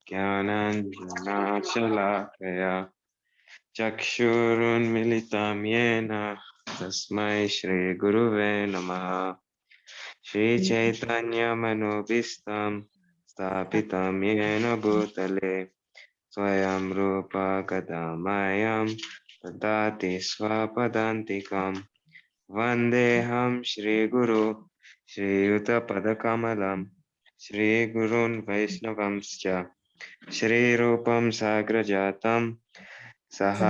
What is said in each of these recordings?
ज्ञानाञ्जनाशलाकया चक्षुरुन्मिलितं येन तस्मै श्रीगुरुवे नमः। श्रीचैतन्यमनोभीष्टं स्थापितं येन भूतले स्वयं रूप कथामयं ददाति स्वपदान्तिकं। वन्देऽहं श्रीगुरु श्रीयुतपदकमलं श्रीगुरून् वैष्णवंश्च श्रीरूपं साग्रजातं सह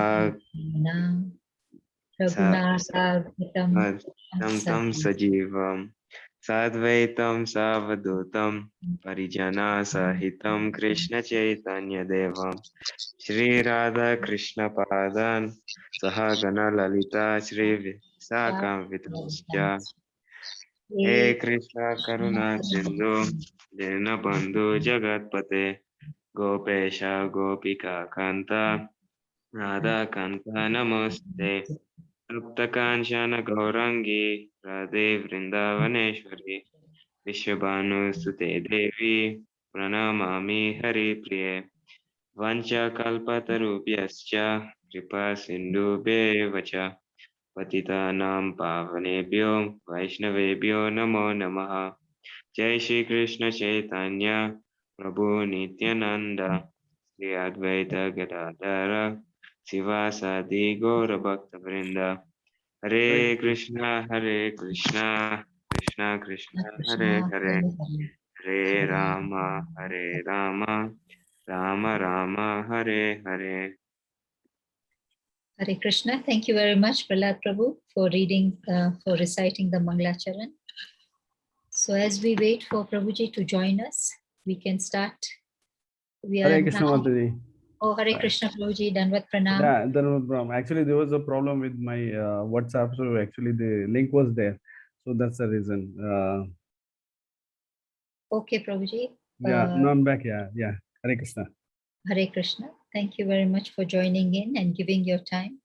तं सजीवं साद्वैतं सावधूतं परिजनसहितं कृष्णचैतन्यदेवं श्रीराधाकृष्णपादान् सहगणललिता श्रीविशाखान्वितांश्च हे कृष्ण करुणा सिन्धु दीनबन्धु जगत्पते गोपेश गोपिका कान्त राधाकान्त नमस्ते तप्तकाञ्चन गौराङ्गी राधे वृन्दावनेश्वरी विश्वभानुसुते देवी प्रणमामि हरिप्रिये वञ्चकल्पतरुभ्यश्च कृपा सिन्धुभ्येव च पतितानां पावनेभ्यो वैष्णवेभ्यो नमो नमः। जय श्री कृष्ण चैतन्य प्रभु नित्यानंद श्री अद्वैत गदाधर शिवासादि गौर भक्त वृंद। हरे Krishna Krishna Krishna Hare Hare Hare Ram Ram Ram Hare Hare. Hare Krishna. Thank you very much, Prahlad Prabhu, for reading, for reciting the Mangalacharan. So as we wait for Prabhuji to join us, we can start. We are Hare Krishna, Mataji. Oh, Hare Krishna, Prabhuji. Danvat Pranam. Yeah, Danvat Pranam. Actually, there was a problem with my WhatsApp, so actually the link was there. So that's the reason. Okay, Prabhuji. Yeah, no, I'm back. Yeah. Hare Krishna. Hare Krishna. Thank you very much for joining in and giving your time.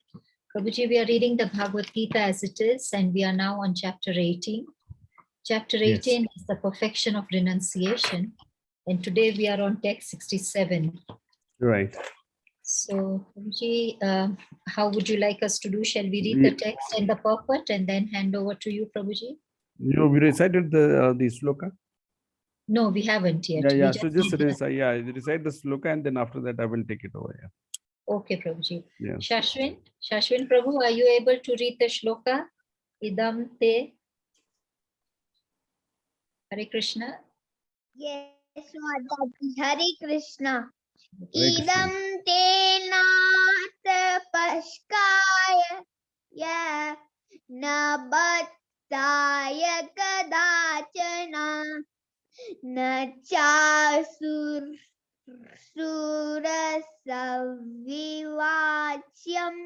Prabhuji, we are reading the Bhagavad-Gita as it is, and we are now on chapter 18. Chapter 18 yes. is the perfection of renunciation, and today we are on text 67. Right. So, Prabhuji, how would you like us to do? Shall we read the text and the purport and then hand over to you, Prabhuji? You recited the sloka? No, we haven't yet. Yeah. So just recite the sloka, and then after that I will take it over. Yeah. Okay, Prabhuji. Yeah. Shashwin Prabhu, are you able to read the shloka? Idam te. Hare Krishna. Yes, Mataji. Hare Krishna. Idam te naat pashkaya ya nabattaya kadachana na chasur surasavivachyam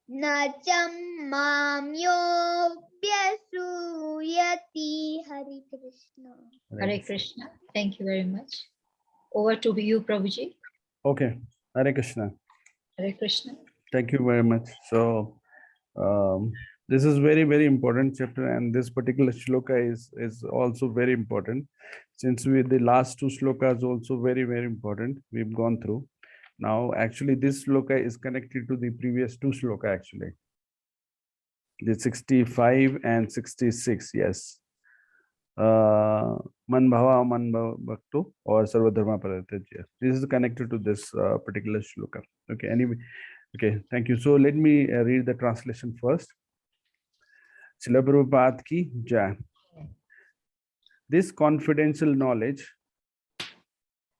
na cham mamyobhyasuyati. Hare Krishna. Hare Krishna. Thank you very much. Over to you, Prabhuji. Okay. Hare Krishna. Hare Krishna. Thank you very much. So this is very, very important chapter, and this particular shloka is also very important, since the last two slokas also very, very important. We've gone through. Now, actually, this shloka is connected to the previous two shloka, actually. The 65 and 66, yes. Man bhava man bhakto or sarva dharma paratyaja. This is connected to this particular shloka. Okay, anyway. Okay, thank you. So let me read the translation first. Srila Prabhupada ki jai. This confidential knowledge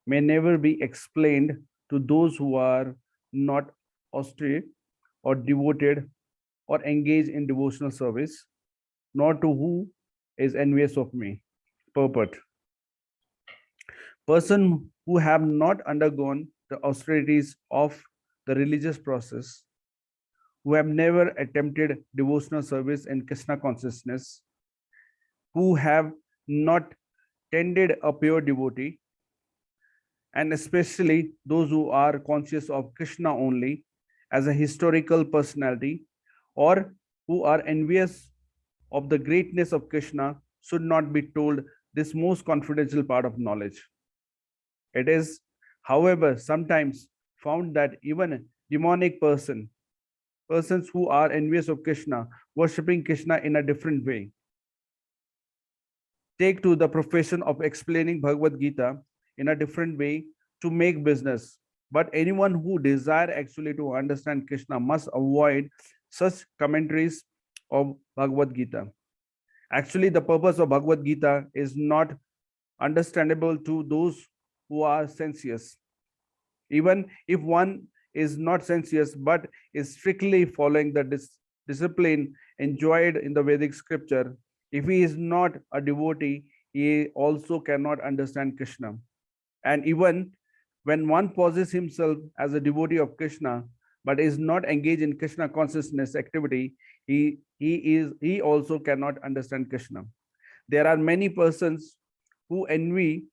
may never be explained to those who are not austere or devoted or engaged in devotional service, nor to who is envious of me. Purport. Person who have not undergone the austerities of the religious process, who have never attempted devotional service in Krishna consciousness, who have not tended a pure devotee, and especially those who are conscious of Krishna only as a historical personality, or who are envious of the greatness of Krishna, should not be told this most confidential part of knowledge. It is However, sometimes found that even demonic persons who are envious of Krishna, worshipping Krishna in a different way, take to the profession of explaining Bhagavad Gita in a different way to make business. But anyone who desire actually to understand Krishna must avoid such commentaries of Bhagavad Gita. Actually, the purpose of Bhagavad Gita is not understandable to those who are sensuous. Even if one is not sensuous but is strictly following the discipline enjoyed in the Vedic scripture, if he is not a devotee, he also cannot understand Krishna. And even when one poses himself as a devotee of Krishna but is not engaged in Krishna consciousness activity, he also cannot understand Krishna. There are many persons who envy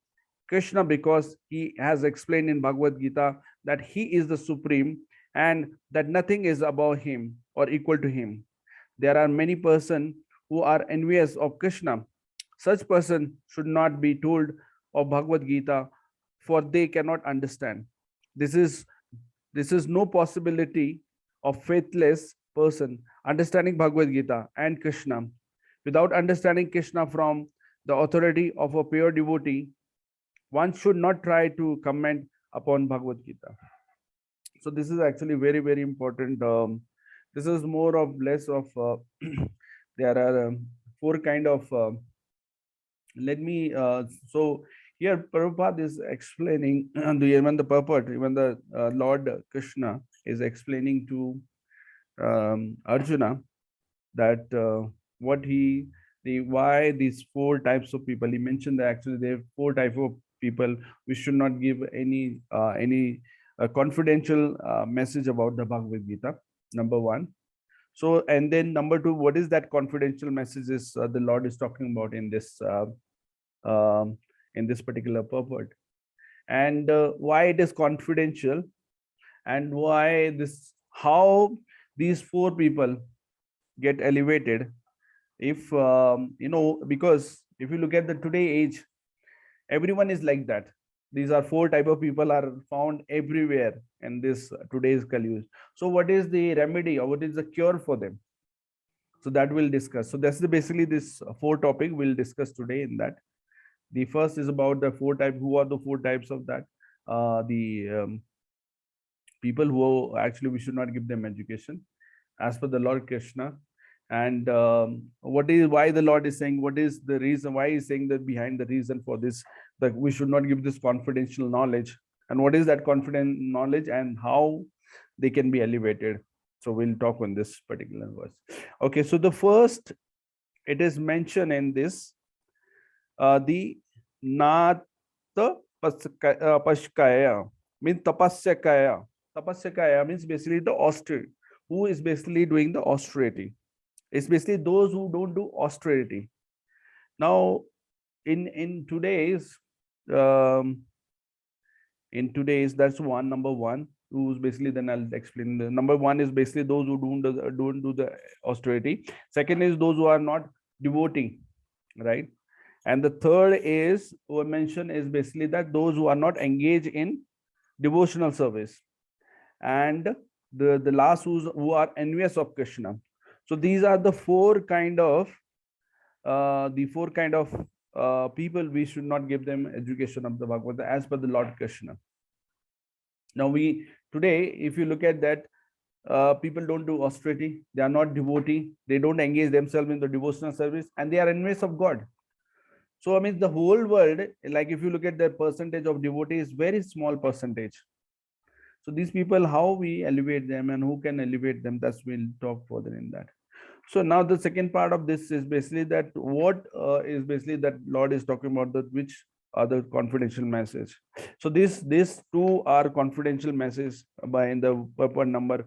Krishna because he has explained in Bhagavad Gita that he is the supreme and that nothing is above him or equal to him. There are many persons who are envious of Krishna. Such person should not be told of Bhagavad Gita, for they cannot understand. This is no possibility of faithless person understanding Bhagavad Gita and Krishna. Without understanding Krishna from the authority of a pure devotee, one should not try to comment upon Bhagavad Gita. So this is actually very, very important. This is more of less of there are four kind of so here Prabhupada is explaining even the purport, even the Lord Krishna is explaining to Arjuna that why these four types of people. He mentioned that actually there are four types of people. We should not give any confidential message about the Bhagavad Gita, number one. So, and then number two, what is that confidential message is the Lord is talking about in this particular purport, and why it is confidential, and why how these four people get elevated. If because if you look at the today age, everyone is like that. These are four type of people are found everywhere in this today's Kali. So what is the remedy or what is the cure for them? So that we'll discuss. So that's basically this four topic we'll discuss today in that. The first is about the four type. Who are the four types of that? People who actually we should not give them education as per the Lord Krishna. And why the Lord is saying, what is the reason why he's saying that behind the reason for this, that we should not give this confidential knowledge, and what is that confident knowledge and how they can be elevated. So we'll talk on this particular verse. Okay, so the first, it is mentioned in this the Nat Pashkaya means Tapasyakaya. Tapasyakaya means basically the austerity. Who is basically doing the austerity? It's basically those who don't do austerity. Now, in today's, that's one, number one, who's basically, then I'll explain. The number one is basically those who don't do the austerity. Second is those who are not devoting, right? And the third is, what mentioned is basically that those who are not engaged in devotional service. And the last who are envious of Krishna. So these are the four kind of people we should not give them education of the Bhagavad as per the Lord Krishna. Now today, if you look at that, people don't do austerity, they are not devotee, they don't engage themselves in the devotional service, and they are envious of God. So I mean the whole world, like if you look at the percentage of devotees, very small percentage. So these people, how we elevate them and who can elevate them, that's we'll talk further in that. So now the second part of this is basically that what is basically that Lord is talking about, that which are the confidential message. So these two are confidential message by in the purport number,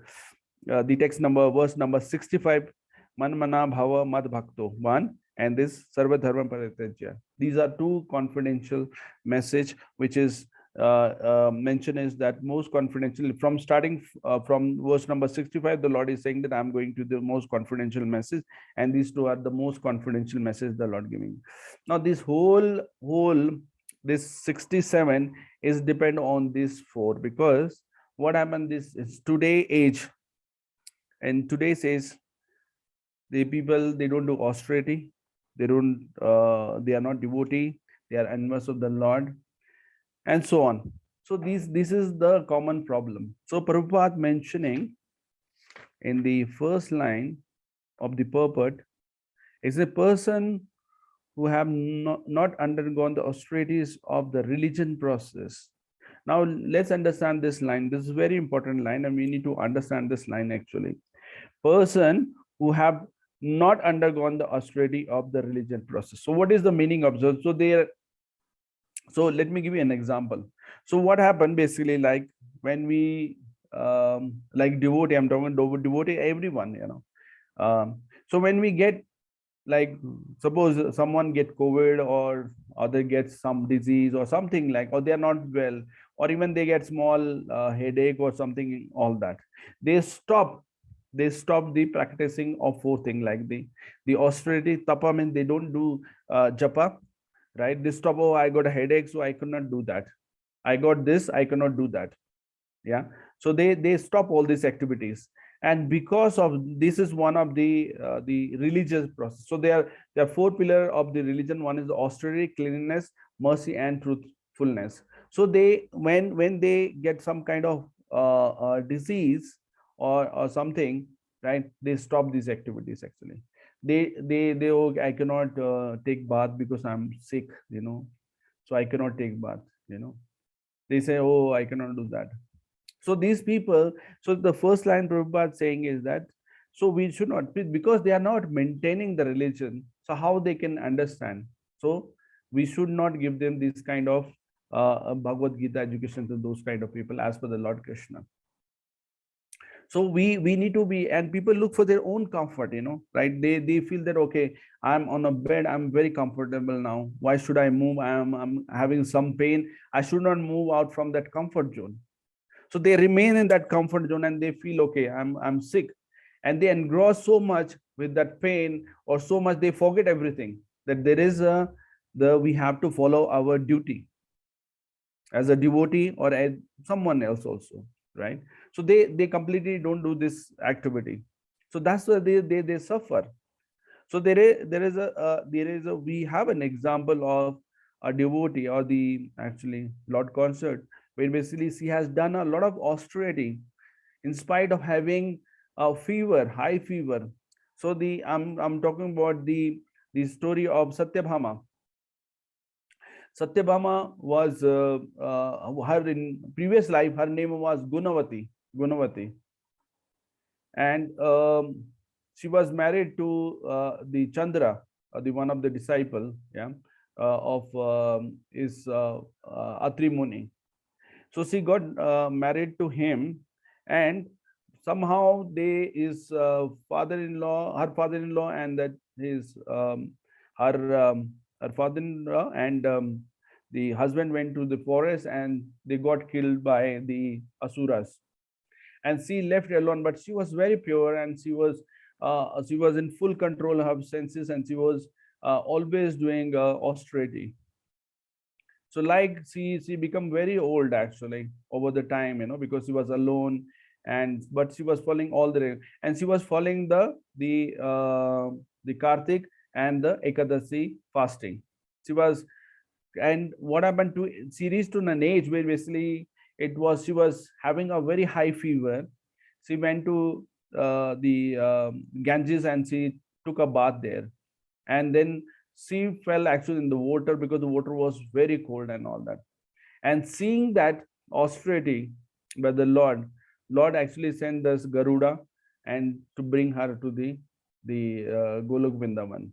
the text number, verse number 65, Man Mana Bhava Mad Bhakto 1, and this Sarva Dharma Parityajya. These are two confidential message which is mention is that most confidential from starting from verse number 65, the Lord is saying that I'm going to the most confidential message, and these two are the most confidential message the Lord giving. Now this whole this 67 is depend on these 4, because what happened, this is today age, and today's age, the people, they don't do austerity, they don't they are not devotee, they are enemies of the Lord, and so on. So this is the common problem. So Prabhupada mentioning in the first line of the purport is a person who have not undergone the austerities of the religion process. Now let's understand this line. This is a very important line, and we need to understand this line actually. Person who have not undergone the austerity of the religion process. So what is the meaning of this? So let me give you an example. So what happened basically, like when we like devotee, I'm talking about devotee, everyone, so when we get, like, suppose someone get COVID, or other gets some disease or something, like, or they are not well, or even they get small headache or something, all that, they stop the practicing of 4 things, like the austerity. Tapa means they don't do japa, right? They stop. Oh, I got a headache, so I cannot do that. I got this, I cannot do that. Yeah. So they stop all these activities, and because of this is one of the religious process. So there are 4 pillars of the religion. One is the austerity, cleanliness, mercy, and truthfulness. So they, when they get some kind of disease or something, right, they stop these activities actually. They oh, I cannot take bath because I'm sick, so I cannot take bath. They say, oh, I cannot do that. So these people, so the first line Prabhupada saying is that, so we should not, because they are not maintaining the religion, so how they can understand? So we should not give them this kind of Bhagavad Gita education to those kind of people, as per the Lord Krishna. So we need to be, and people look for their own comfort, right? They feel that, okay, I'm on a bed, I'm very comfortable now, why should I move? I'm having some pain, I should not move out from that comfort zone. So they remain in that comfort zone, and they feel, okay, I'm sick, and they engross so much with that pain, or so much they forget everything, that there is we have to follow our duty as a devotee, or as someone else also, right? So they completely don't do this activity. So that's why they suffer. So there is a we have an example of a devotee, or the actually Lord Consort, where basically she has done a lot of austerity in spite of having a fever, high fever. So I'm talking about the story of Satyabhama. Satyabhama was her in previous life, her name was Gunavati, and she was married to the Chandra, the one of the disciple, of is Atri Muni. So she got married to him, and somehow his father-in-law, her father-in-law, and that his her father-in-law and the husband went to the forest, and they got killed by the asuras, and she left alone. But she was very pure, and she was in full control of her senses, and she was always doing austerity. So like she become very old actually over the time, because she was alone, and but she was following all and she was following the Kartik and the Ekadasi fasting. She was, and what happened to, she reached to an age where basically she was having a very high fever. She went to the Ganges, and she took a bath there, and then she fell actually in the water, because the water was very cold and all that. And seeing that austerity by the Lord actually sent this Garuda, and to bring her to the Golok Vrindavan.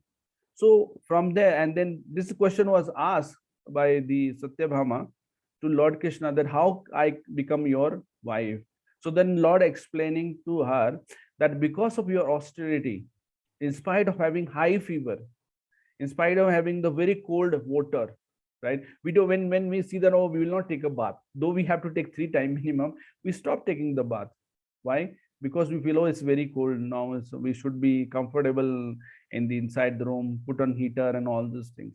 So from there, and then this question was asked by the Satyabhama to Lord Krishna, that how I become your wife. So then Lord explaining to her that because of your austerity, in spite of having high fever, in spite of having the very cold water, right? We do, when we see that, oh, we will not take a bath, though we have to take 3 times minimum, we stop taking the bath. Why? Because we feel, oh, it's very cold now, so we should be comfortable in the inside the room, put on heater and all these things.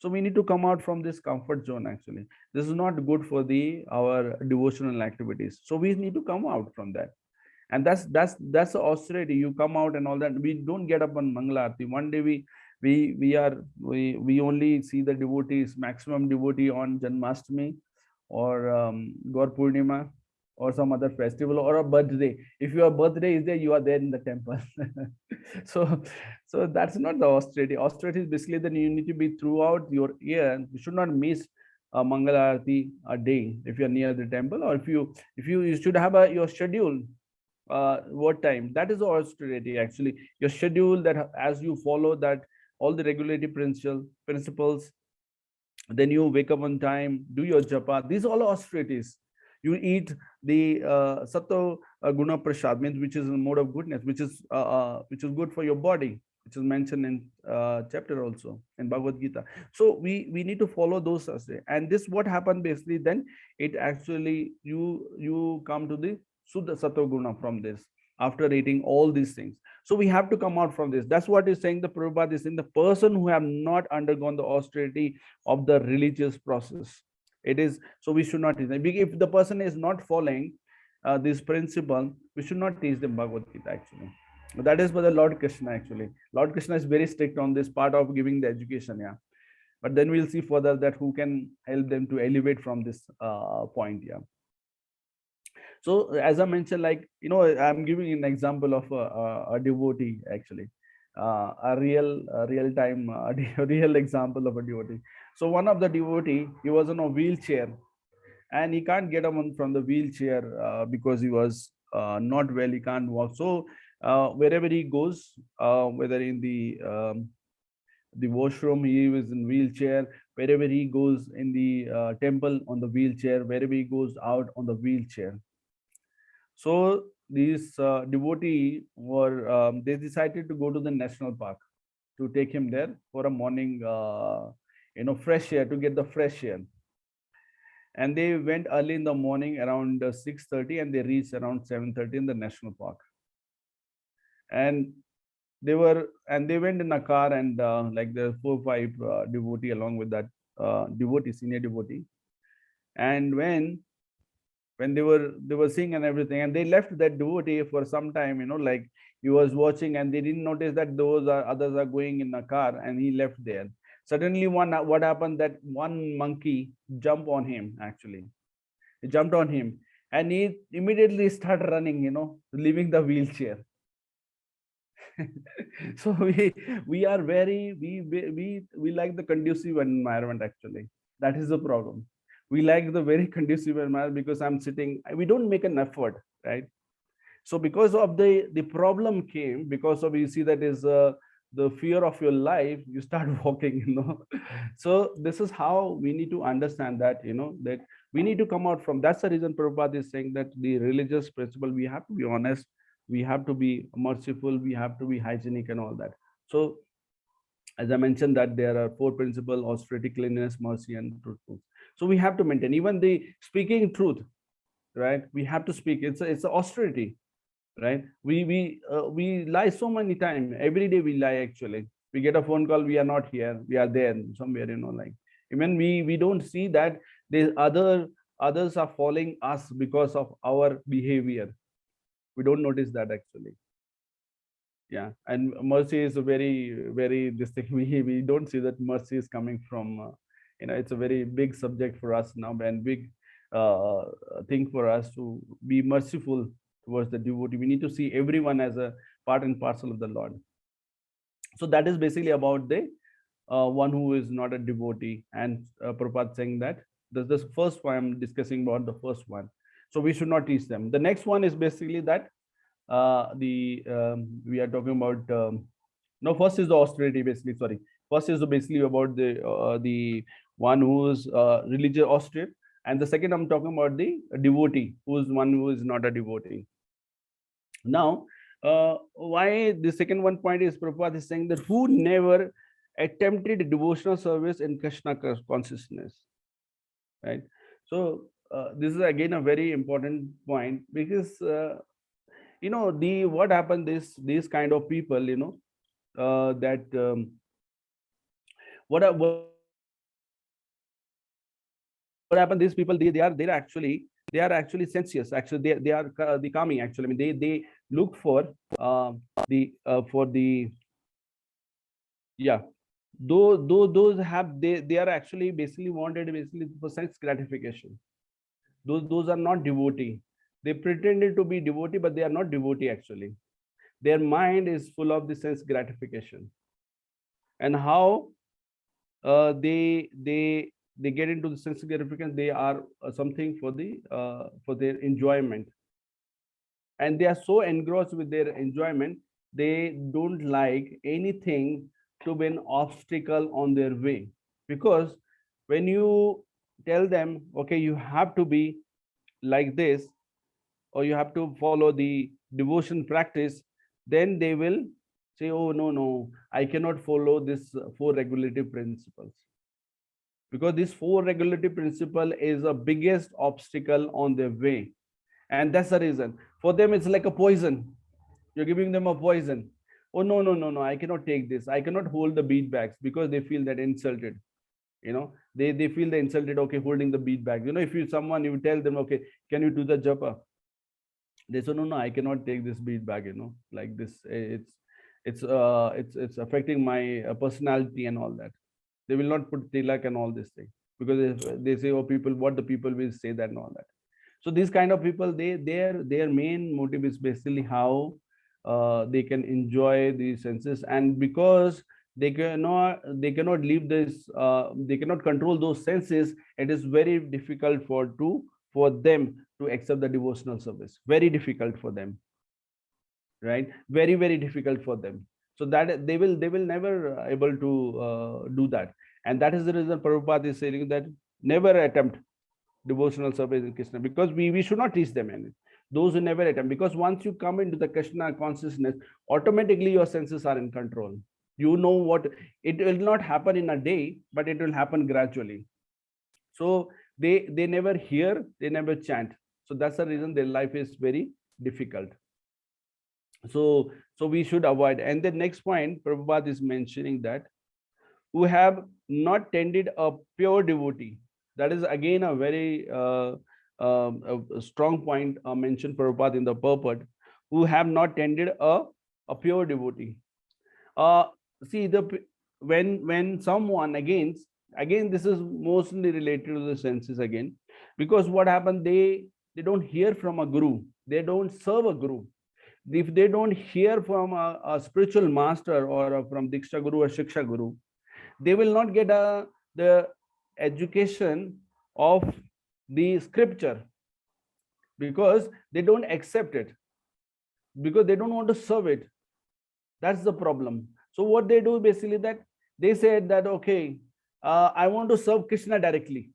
So we need to come out from this comfort zone. Actually, this is not good for the our devotional activities. So we need to come out from that. And that's the austerity. You come out and all that. We don't get up on Mangala Aarti. One day we only see the devotees, maximum devotee on Janmashtami or Gaur Purnima or some other festival or a birthday. If your birthday is there, you are there in the temple. so so that's not the austerity. Austerity is basically that you need to be throughout your year. You should not miss a Mangala Aarti a day if you are near the temple, or you should have your schedule. What time, that is the austerity. Actually, your schedule, that as you follow that all the regulatory principles, then you wake up on time, do your japa. These are all austerities. You eat the sattva guna prasad, means which is a mode of goodness, which is good for your body, which is mentioned in chapter also in Bhagavad-Gita. So we need to follow those. And this what happened basically, then it actually you come to the Suddha Sattva Guna from this, after eating all these things. So we have to come out from this. That's what is saying the Prabhupada is saying, the person who have not undergone the austerity of the religious process. It is, so we should not teach them. If the person is not following this principle, we should not teach them Bhagavad Gita actually. That is for the Lord Krishna actually. Lord Krishna is very strict on this part of giving the education, yeah. But then we'll see further that who can help them to elevate from this point, yeah. So as I mentioned, like, I'm giving an example of a devotee actually, a real time real example of a devotee. So one of the devotee, he was on a wheelchair, and he can't get up from the wheelchair because he was not well, he can't walk. So wherever he goes, whether in the washroom, he was in wheelchair. Wherever he goes in the temple, on the wheelchair. Wherever he goes out, on the wheelchair. So these devotee were, they decided to go to the national park to take him there for a morning, fresh air, to get the fresh air. And they went early in the morning around 6:30, and they reached around 7:30 in the national park. And they went in a car, and like the 4 or 5 devotee along with that senior devotee. And when they were seeing and everything, and they left that devotee for some time, like he was watching, and they didn't notice that others are going in a car, and he left there. Suddenly what happened, that one monkey jumped on him. Actually, he jumped on him, and he immediately started running, leaving the wheelchair. So we are very, we like the conducive environment. Actually, that is the problem. We like the very conducive environment because I'm sitting, we don't make an effort, right? So because of the problem came, because of, you see, that is the fear of your life, you start walking. So this is how we need to understand that, that we need to come out from. That's the reason Prabhupada is saying that the religious principle, we have to be honest, we have to be merciful, we have to be hygienic and all that. So as I mentioned, that there are 4 principles: austerity, cleanliness, mercy, and truthfulness. So we have to maintain even the speaking truth, right? We have to speak. It's austerity, right? We lie so many times. Every day we lie. Actually, we get a phone call, we are not here, we are there somewhere. Like, even we don't see that there's others are following us because of our behavior. We don't notice that actually. Yeah, and mercy is a very this thing. We don't see that mercy is coming from. It's a very big subject for us now, and big thing for us to be merciful towards the devotee. We need to see everyone as a part and parcel of the Lord. So that is basically about the one who is not a devotee. And Prabhupada saying that this first one I'm discussing about, the first one. So we should not teach them. The next one is basically that we are talking about. No, first is the austerity. Basically, sorry. First is basically about the one who is religious austere, and the second I'm talking about the devotee, who is one who is not a devotee. Now, why the second one point is Prabhupada is saying that who never attempted devotional service in Krishna consciousness, right? So this is again a very important point, because what happened, these kind of people, that what what happened, these people, they are actually sensuous. Actually, they are the kami. Actually, I mean, they look for the yeah. Those have, they are actually basically wanted basically for sense gratification. Those are not devotee. They pretended to be devotee, but they are not devotee actually. Their mind is full of the sense gratification. And how they get into the sense gratification, they are something for their enjoyment, and they are so engrossed with their enjoyment, they don't like anything to be an obstacle on their way. Because when you tell them, okay, you have to be like this, or you have to follow the devotion practice, then they will say, oh, no, I cannot follow this four regulative principles, because this four regulative principle is the biggest obstacle on their way. And that's the reason for them, it's like a poison. You're giving them a poison. Oh, no, I cannot take this, I cannot hold the bead bags, because they feel that insulted. They feel the insulted, okay, holding the bead bag. If you tell them, okay, can you do the japa, they say, no, I cannot take this bead bag, like this. It's affecting my personality and all that. They will not put tilak and all this thing, because if they say, oh, what the people will say, that and all that. So these kind of people, their main motive is basically how they can enjoy the senses. And because they cannot leave this, they cannot control those senses, it is very difficult for them to accept the devotional service. Very difficult for them, right? Very, very difficult for them. So that they will never able to do that. And that is the reason Prabhupada is saying that never attempt devotional service in Krishna, because we should not teach them anything. Those who never attempt, because once you come into the Krishna consciousness, automatically your senses are in control. What it will not happen in a day, but it will happen gradually. So they never hear, they never chant. So that's the reason their life is very difficult. So we should avoid. And the next point, Prabhupada is mentioning that who have not tended a pure devotee. That is again a very a strong point mentioned Prabhupada in the purport. Who have not tended a pure devotee. See, when someone, again this is mostly related to the senses again, because what happened, they don't hear from a guru, they don't serve a guru. If they don't hear from a spiritual master, or from Diksha Guru or Shiksha Guru, they will not get the education of the scripture, because they don't accept it, because they don't want to serve it. That's the problem. So what they do basically, that they said that, okay, I want to serve Krishna directly.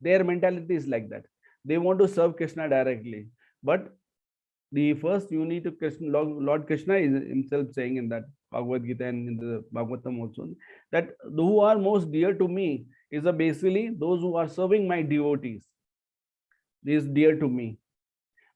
Their mentality is like that. They want to serve Krishna directly. But the first you need to Lord Krishna is himself saying in that Bhagavad-Gita and in the Bhagavatam also, that who are most dear to me is basically those who are serving my devotees. Is dear to me.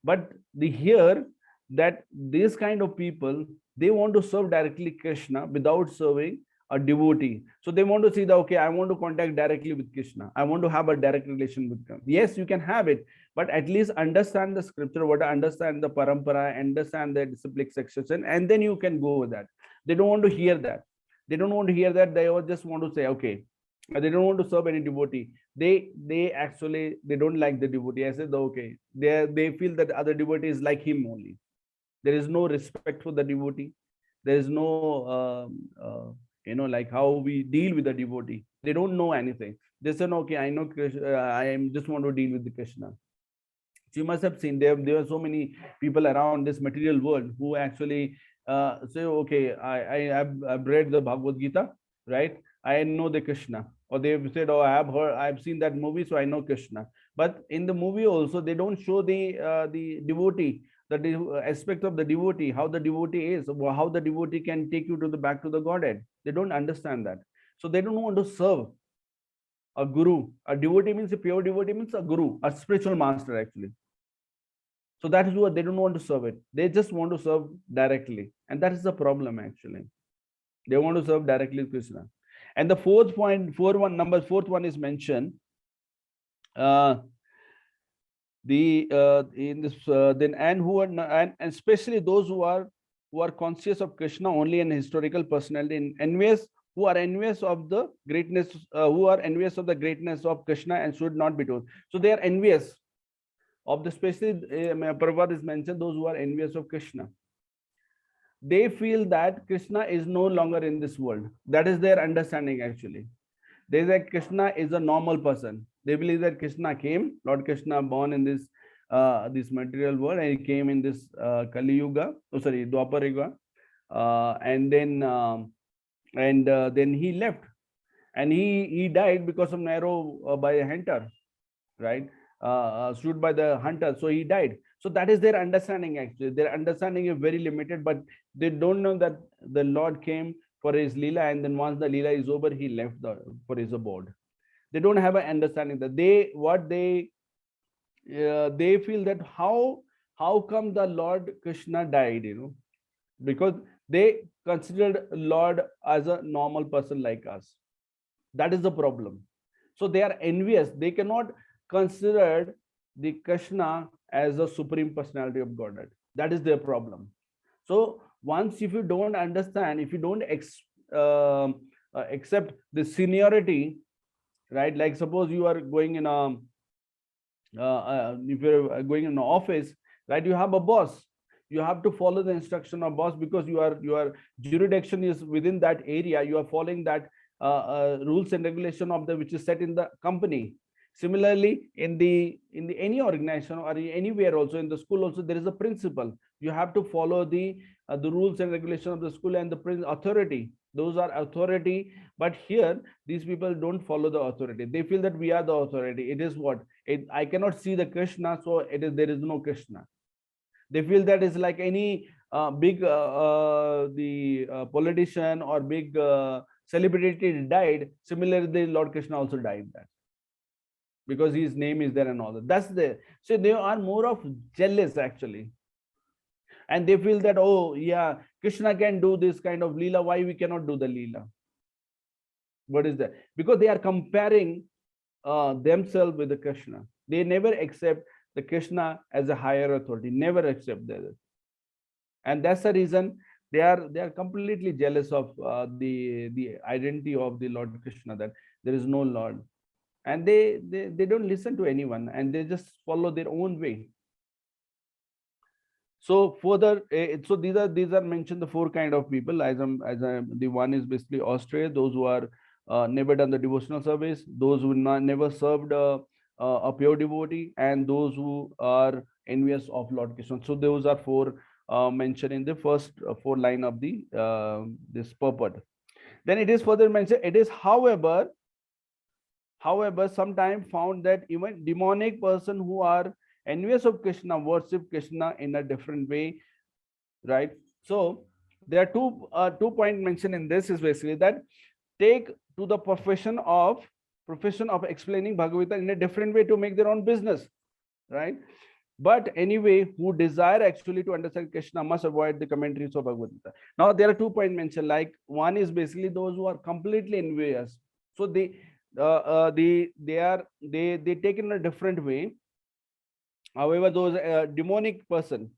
But here that this kind of people, they want to serve directly Krishna without serving a devotee. So they want to see that, okay, I want to contact directly with Krishna, I want to have a direct relation with him. Yes, you can have it, but at least understand the scripture, understand the parampara, understand the disciplic succession, and then you can go with that. They don't want to hear that. They don't want to hear that. They just want to say, okay, they don't want to serve any devotee. They actually, they don't like the devotee. I said, okay, they feel that other devotee is like him only. There is no respect for the devotee. There is no like how we deal with the devotee. They don't know anything. They said, okay, I know Krishna, I just want to deal with the Krishna. So you must have seen there are so many people around this material world who actually say, okay, I've read the Bhagavad-Gita, right? I know the Krishna. Or they've said, oh, I've seen that movie, so I know Krishna. But in the movie also, they don't show the devotee, the aspect of the devotee, how the devotee is, how the devotee can take you to back to the Godhead. They don't understand that. So they don't want to serve a guru. A devotee means, a pure devotee means a guru, a spiritual master actually. So that is what they don't want to serve it. They just want to serve directly. And that is the problem actually. They want to serve directly Krishna. And the fourth one is mentioned in this then and who are and especially those who are conscious of Krishna only an historical personality and envious, who are envious of the greatness, who are envious of the greatness of Krishna and should not be told. So they are envious of the, especially Prabhupada is mentioned, those who are envious of Krishna. They feel that Krishna is no longer in this world. That is their understanding actually. They say Krishna is a normal person. They believe that Krishna came, Lord Krishna born in this this material world, and he came in this Kali Yuga, Dwapar Yuga, and then he left, and he died because of an arrow by a hunter, right? Shoot by the hunter, so he died. So that is their understanding actually. Their understanding is very limited, but they don't know that the Lord came for his Leela, and then once the Leela is over, he left for his abode. They don't have an understanding that they feel that how come the Lord Krishna died, because they considered Lord as a normal person like us. That is the problem. So they are envious. They cannot consider the Krishna as a supreme personality of Godhead. That is their problem. So once, if you don't understand, if you don't accept the seniority, right? Like suppose you are going in a if you're going in an office, right? You have a boss. You have to follow the instruction of boss because your jurisdiction is within that area. You are following that rules and regulation of the which is set in the company. Similarly, in the any organization or anywhere, also in the school, also there is a principal. You have to follow the rules and regulation of the school and the authority. Those are authority. But here, these people don't follow the authority. They feel that we are the authority. It is what I cannot see the Krishna, so there is no Krishna. They feel that it's like any big politician or big celebrity died. Similarly, the Lord Krishna also died that, because his name is there and all that. That's the, so they are more of jealous actually, and they feel that, oh yeah, Krishna can do this kind of Leela, why we cannot do the Leela? What is that? Because they are comparing themselves with the Krishna. They never accept the Krishna as a higher authority, never accept that. And that's the reason they are completely jealous of the identity of the Lord Krishna, that there is no Lord. And they don't listen to anyone, and they just follow their own way. So further, so these are mentioned the four kind of people. The one is basically austere, those who are never done the devotional service, those who never served a pure devotee, and those who are envious of Lord Krishna. So those are four mentioned in the first four line of the this purport. Then it is further mentioned, it is however sometimes found that even demonic person who are envious of Krishna worship Krishna in a different way, right? So there are two points mentioned in this, is basically that take to the profession of explaining Bhagavad Gita in a different way to make their own business, right? But anyway, who desire actually to understand Krishna must avoid the commentaries of Bhagavad Gita. Now there are 2 points mentioned. Like one is basically those who are completely envious. So they take in a different way. However, those demonic person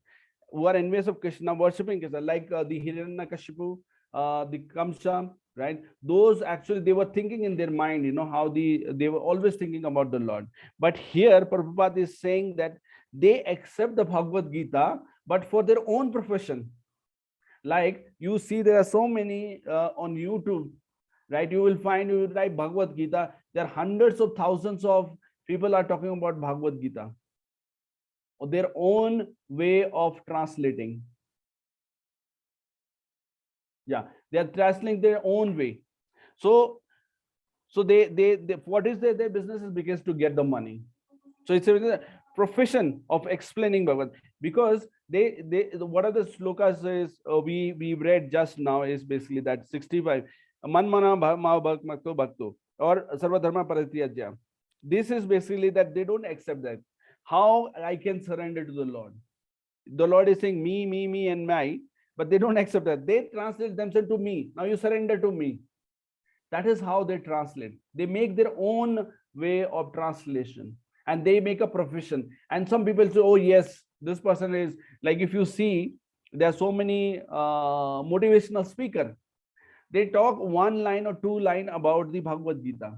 who are envious of Krishna, worshipping Krishna, like the Hiranyakashipu, the Kamsa, right? Those actually, they were thinking in their mind, how they were always thinking about the Lord. But here Prabhupada is saying that they accept the Bhagavad Gita, but for their own profession. Like you see, there are so many on YouTube, right? You will find, you write Bhagavad Gita, there are hundreds of thousands of people are talking about Bhagavad Gita, or their own way of translating. Yeah, they are translating their own way. So they what is their business is because to get the money. So it's a profession of explaining Bhagavad, because they what are the slokas is we read just now is basically that 65 man mana bhakto bhakto or sarva dharma parityajya. This is basically that they don't accept that. How I can surrender to the Lord? The Lord is saying me and my, but they don't accept that. They translate themselves to me. Now you surrender to me. That is how they translate. They make their own way of translation. and they make a profession. And some people say, oh yes, this person is like, if you see, there are so many motivational speaker. They talk one line or two line about the Bhagavad Gita.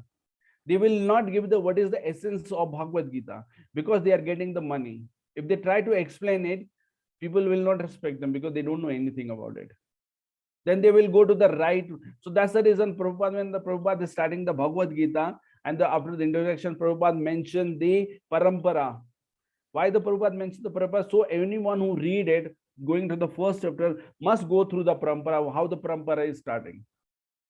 They will not give the what is the essence of Bhagavad Gita, because they are getting the money. If they try to explain it, people will not respect them because they don't know anything about it. Then they will go to the right. So that's the reason Prabhupada, when the Prabhupada is starting the Bhagavad Gita, and after the introduction, Prabhupada mentioned the parampara. Why the Prabhupada mentioned the parampara? So anyone who read it, going to the first chapter, must go through the parampara, how the parampara is starting.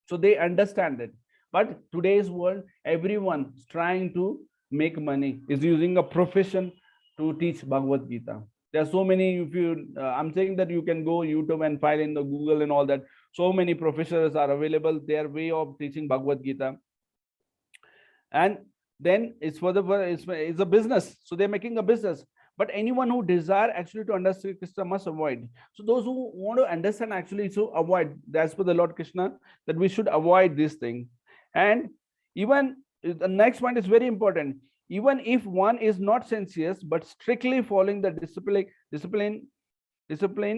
So they understand it. But today's world, everyone is trying to make money, is using a profession to teach Bhagavad Gita. There are so many, if you, I'm saying that you can go YouTube and find in the Google and all that. So many professors are available, their way of teaching Bhagavad Gita. And then it's for the, it's a business. So they're making a business. But anyone who desire actually to understand Krishna must avoid. So those who want to understand actually, so avoid. That's for the Lord Krishna, that we should avoid this thing. And even the next point is very important. Even if one is not sensuous, but strictly following the discipline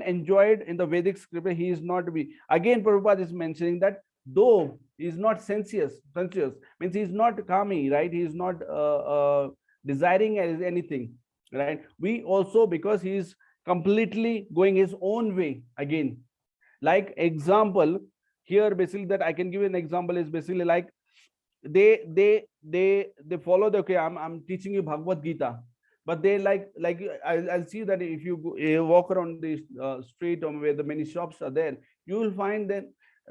enjoyed in the Vedic scripture, he is not to be. Again, Prabhupada is mentioning that though he is not sensuous means he is not kami, right? He is not desiring anything, right? We also, because he is completely going his own way. Again, like example here, basically that I can give you an example is basically like they follow the, okay, I'm teaching you Bhagavad Gita, but they like I'll see that if you walk around the street or where the many shops are there, you will find that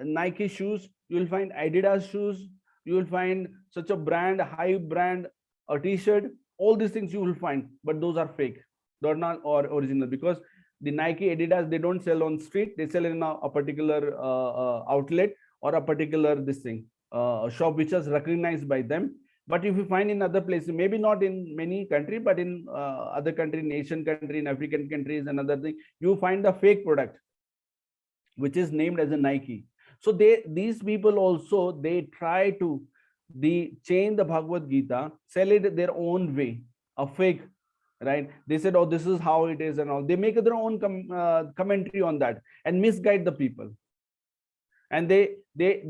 Nike shoes, you will find Adidas shoes, you will find such a brand, high brand, a t-shirt, all these things you will find, but those are fake. They're not or original, because the Nike, Adidas, they don't sell on street, they sell in a particular outlet or a particular this thing shop which is recognized by them. But if you find in other places, maybe not in many countries, but in other country, in Asian country, in African countries, and other thing, you find the fake product which is named as a Nike. So these people also, they try to change the Bhagavad Gita, sell it their own way, a fake, right? They said, oh, this is how it is and all. They make their own commentary on that and misguide the people. And they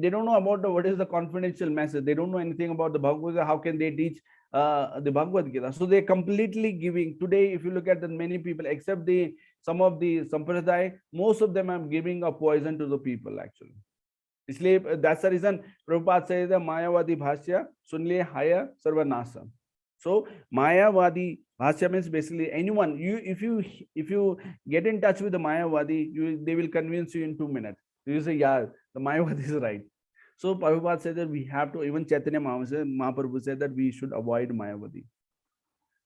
don't know about what is the confidential message. They don't know anything about the Bhagavad Gita. How can they teach the Bhagavad Gita? So they're completely giving. Today, if you look at the many people, except some of the Sampradaya, most of them are giving a poison to the people actually. That's the reason Prabhupada says the Mayavadi Bhashya Sunliye Haya Sarvanasa. So Mayavadi Bhashya means basically anyone, if you get in touch with the Mayavadi, they will convince you in 2 minutes. You say, yeah, the Mayavadi is right. So Prabhupada said that we have to, even Chaitanya Mahaprabhu said that we should avoid Mayavadi,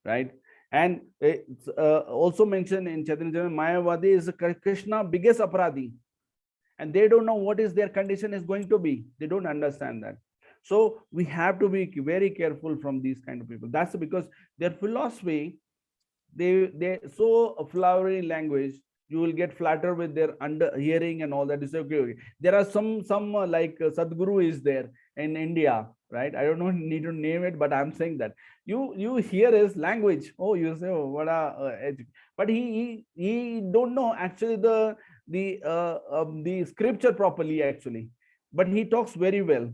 right? And it's also mentioned in Chaitanya, Mayavadi is Krishna biggest aparadhi, and they don't know what is their condition is going to be. They don't understand that. So we have to be very careful from these kind of people. That's because their philosophy, they so a flowery language, you will get flattered with their under hearing and all that. Is okay. There are some like Sadhguru is there in India, right? I don't know, need to name it, but I'm saying that you hear his language. Oh, you say, oh, what a, but he don't know actually the scripture properly actually, but he talks very well.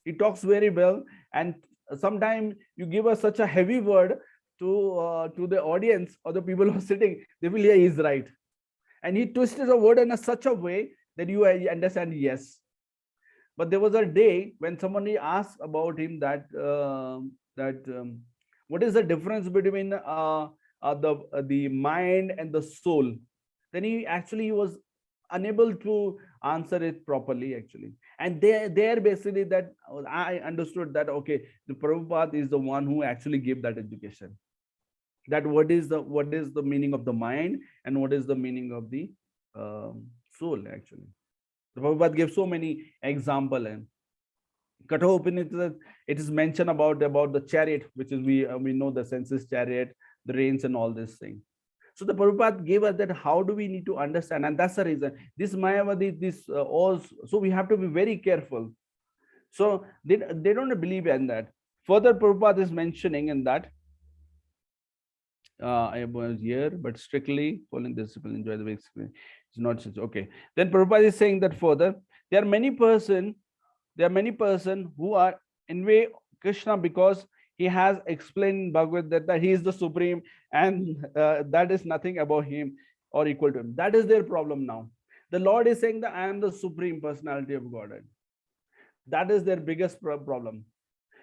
He talks very well, and sometimes you give us such a heavy word to the audience or the people who are sitting, they will hear he's right. And he twisted a word in such a way that you understand, yes. But there was a day when somebody asked about him that what is the difference between the mind and the soul? Then he was unable to answer it properly actually. And there basically that I understood that, okay, the Prabhupada is the one who actually gave that education. That what is the meaning of the mind and what is the meaning of the soul actually. The Prabhupada gave so many examples. And Katha Upanishad, it is mentioned about the chariot, which is we know the senses chariot, the reins and all this thing. So the Prabhupada gave us that how do we need to understand, and that's the reason this Mayavadi, all. So we have to be very careful. So they don't believe in that. Further, Prabhupada is mentioning in that I was here, but strictly following discipline, enjoy the experience. It's not such. Okay. Then Prabhupada is saying that further, there are many person who are in way Krishna because he has explained in Bhagavad that he is the supreme and that is nothing about him or equal to him. That is their problem now. The Lord is saying that I am the supreme personality of Godhead. That is their biggest problem,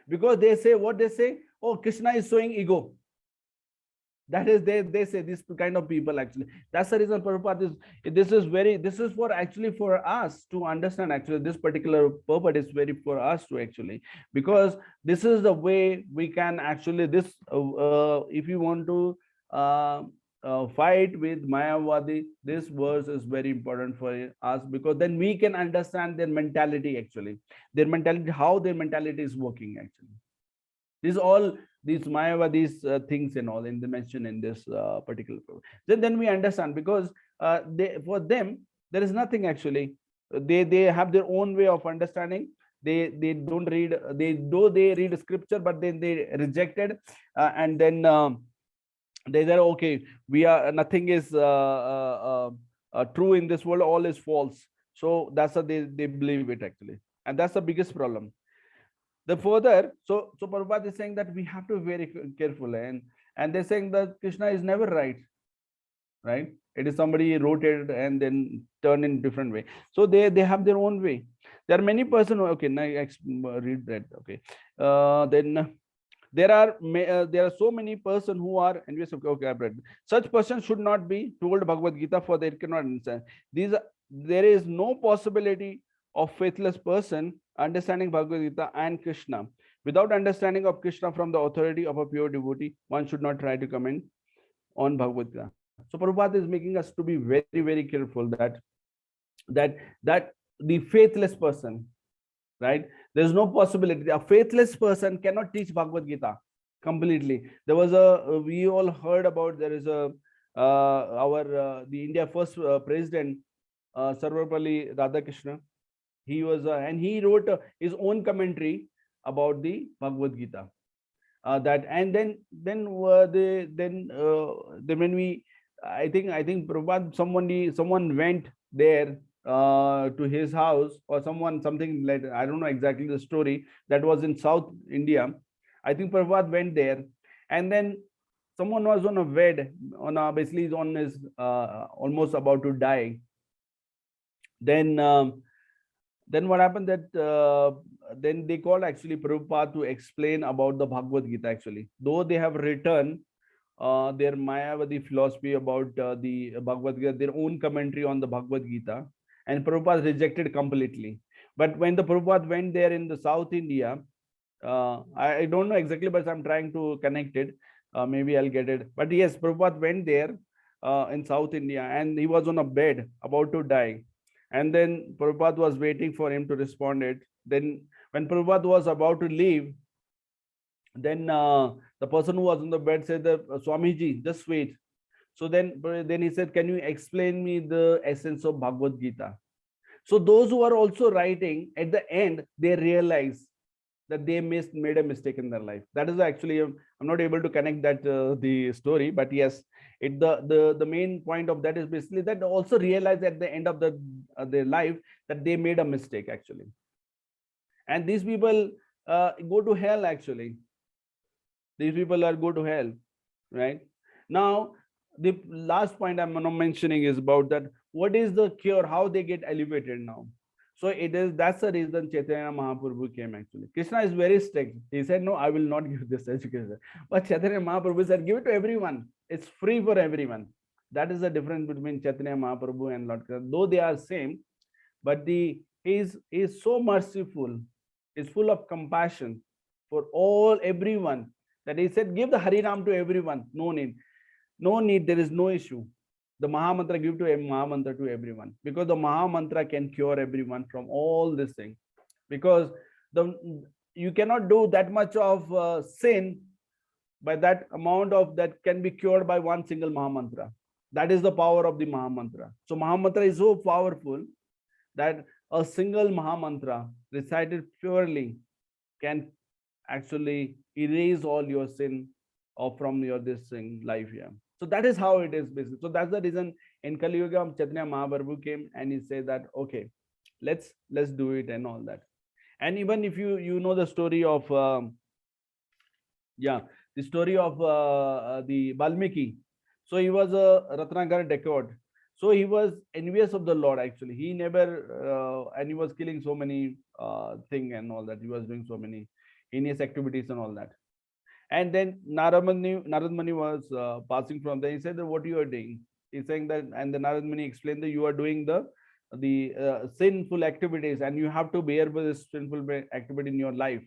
because they say what they say. Oh, Krishna is showing ego. That is, they say this kind of people actually. That's the reason Prabhupada is, this is for actually for us to understand actually this particular purpose is very for us to actually, because this is the way we can actually if you want to fight with Mayavadi, this verse is very important for us, because then we can understand their mentality actually, how their mentality is working actually. These all these Mayavadi's things and all in the mention in this particular program. Then we understand, because for them there is nothing actually. They have their own way of understanding. They don't read. They read scripture, but then they rejected, and then they said, okay, we are nothing is true in this world. All is false. So that's how they believe it actually, and that's the biggest problem. The further, so Prabhupada is saying that we have to be very careful, and they're saying that Krishna is never right. It is somebody wrote it and then turned in different way. So they have their own way. There are many person. Okay, now I read that. Okay, then there are so many person who are envious of. Okay, I've read. Such person should not be told Bhagavad Gita, for they cannot understand. There is no possibility of faithless person understanding Bhagavad Gita and Krishna. Without understanding of Krishna from the authority of a pure devotee, one should not try to comment on Bhagavad Gita. So Prabhupada is making us to be very, very careful that the faithless person, right? There's no possibility. A faithless person cannot teach Bhagavad Gita completely. There was we all heard about, there is the India first president, Sarvapalli Radhakrishna. He was and he wrote his own commentary about the Bhagavad Gita. Then when we, I think Prabhupada, someone went there to his house, or something like, I don't know exactly the story, that was in South India. I think Prabhupada went there, and then someone was on a bed, basically on his almost about to die. Then what happened, that then they called actually Prabhupada to explain about the Bhagavad Gita actually, though they have written their Mayavadi philosophy about the Bhagavad Gita, their own commentary on the Bhagavad Gita, and Prabhupada rejected completely. But when the Prabhupada went there in the South India, I don't know exactly, but I'm trying to connect it. Maybe I'll get it. But yes, Prabhupada went there in South India, and he was on a bed about to die. And then Prabhupada was waiting for him to respond it. Then when Prabhupada was about to leave, then the person who was on the bed said that, Swamiji, just wait. So then he said, can you explain me the essence of Bhagavad Gita? So those who are also writing, at the end, they realize that they made a mistake in their life. That is actually, I'm not able to connect that the story, but yes, the main point of that is basically that they also realize at the end of their life that they made a mistake actually, and these people go to hell actually. These people are go to hell, right? Now, the last point I'm mentioning is about that. What is the cure? How they get elevated now? So that's the reason Chaitanya Mahaprabhu came actually. Krishna is very strict. He said, no, I will not give this education. But Chaitanya Mahaprabhu said, give it to everyone. It's free for everyone. That is the difference between Chaitanya Mahaprabhu and Lord Krishna. Though they are same, but he is so merciful, is full of compassion for everyone, that he said, give the Harinam to everyone. No need, there is no issue. The Mahamantra, give to a Mahamantra to everyone, because the Mahamantra can cure everyone from all this thing. Because you cannot do that much of sin by that amount of that can be cured by one single Mahamantra. That is the power of the Mahamantra. So Mahamantra is so powerful that a single Mahamantra recited purely can actually erase all your sin or from your this thing life. Yeah. So that is how it is basically. So that's the reason in Kali Yuga, Chaitanya Mahaprabhu came and he said that, okay, let's do it and all that. And even if you know the story of yeah, the story of the Valmiki. So he was a Ratnakar dacoit. So he was envious of the Lord actually. He never and he was killing so many thing and all that. He was doing so many heinous activities and all that. And then Narad Muni was passing from there. He said that what you are doing. He's saying that, and the Narad Muni explained that you are doing the sinful activities and you have to bear with this sinful activity in your life.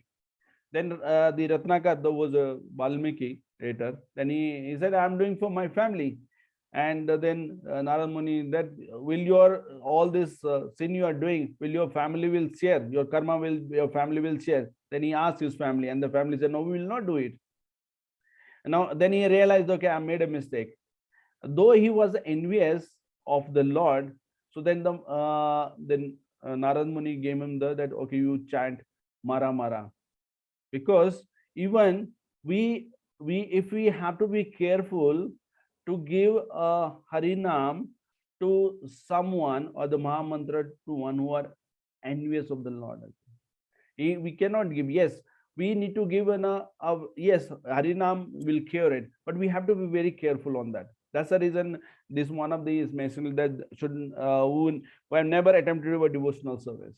Then the Ratnakar, there was a Valmiki later. Then he said, I'm doing for my family. And then Narad Muni, that will your all this sin you are doing, will your family will share, your karma will, your family will share. Then he asked his family, and the family said, no, we will not do it. And now then he realized, okay, I made a mistake. Though he was envious of the Lord, so then Narad Muni gave him that okay, you chant Mara Mara, because even we if we have to be careful to give a Harinam to someone or the Maha Mantra to one who are envious of the Lord. We cannot give. Yes, we need to give yes, Harinam will cure it, but we have to be very careful on that. That's the reason this one of these mentioned that shouldn't who have never attempted to do a devotional service.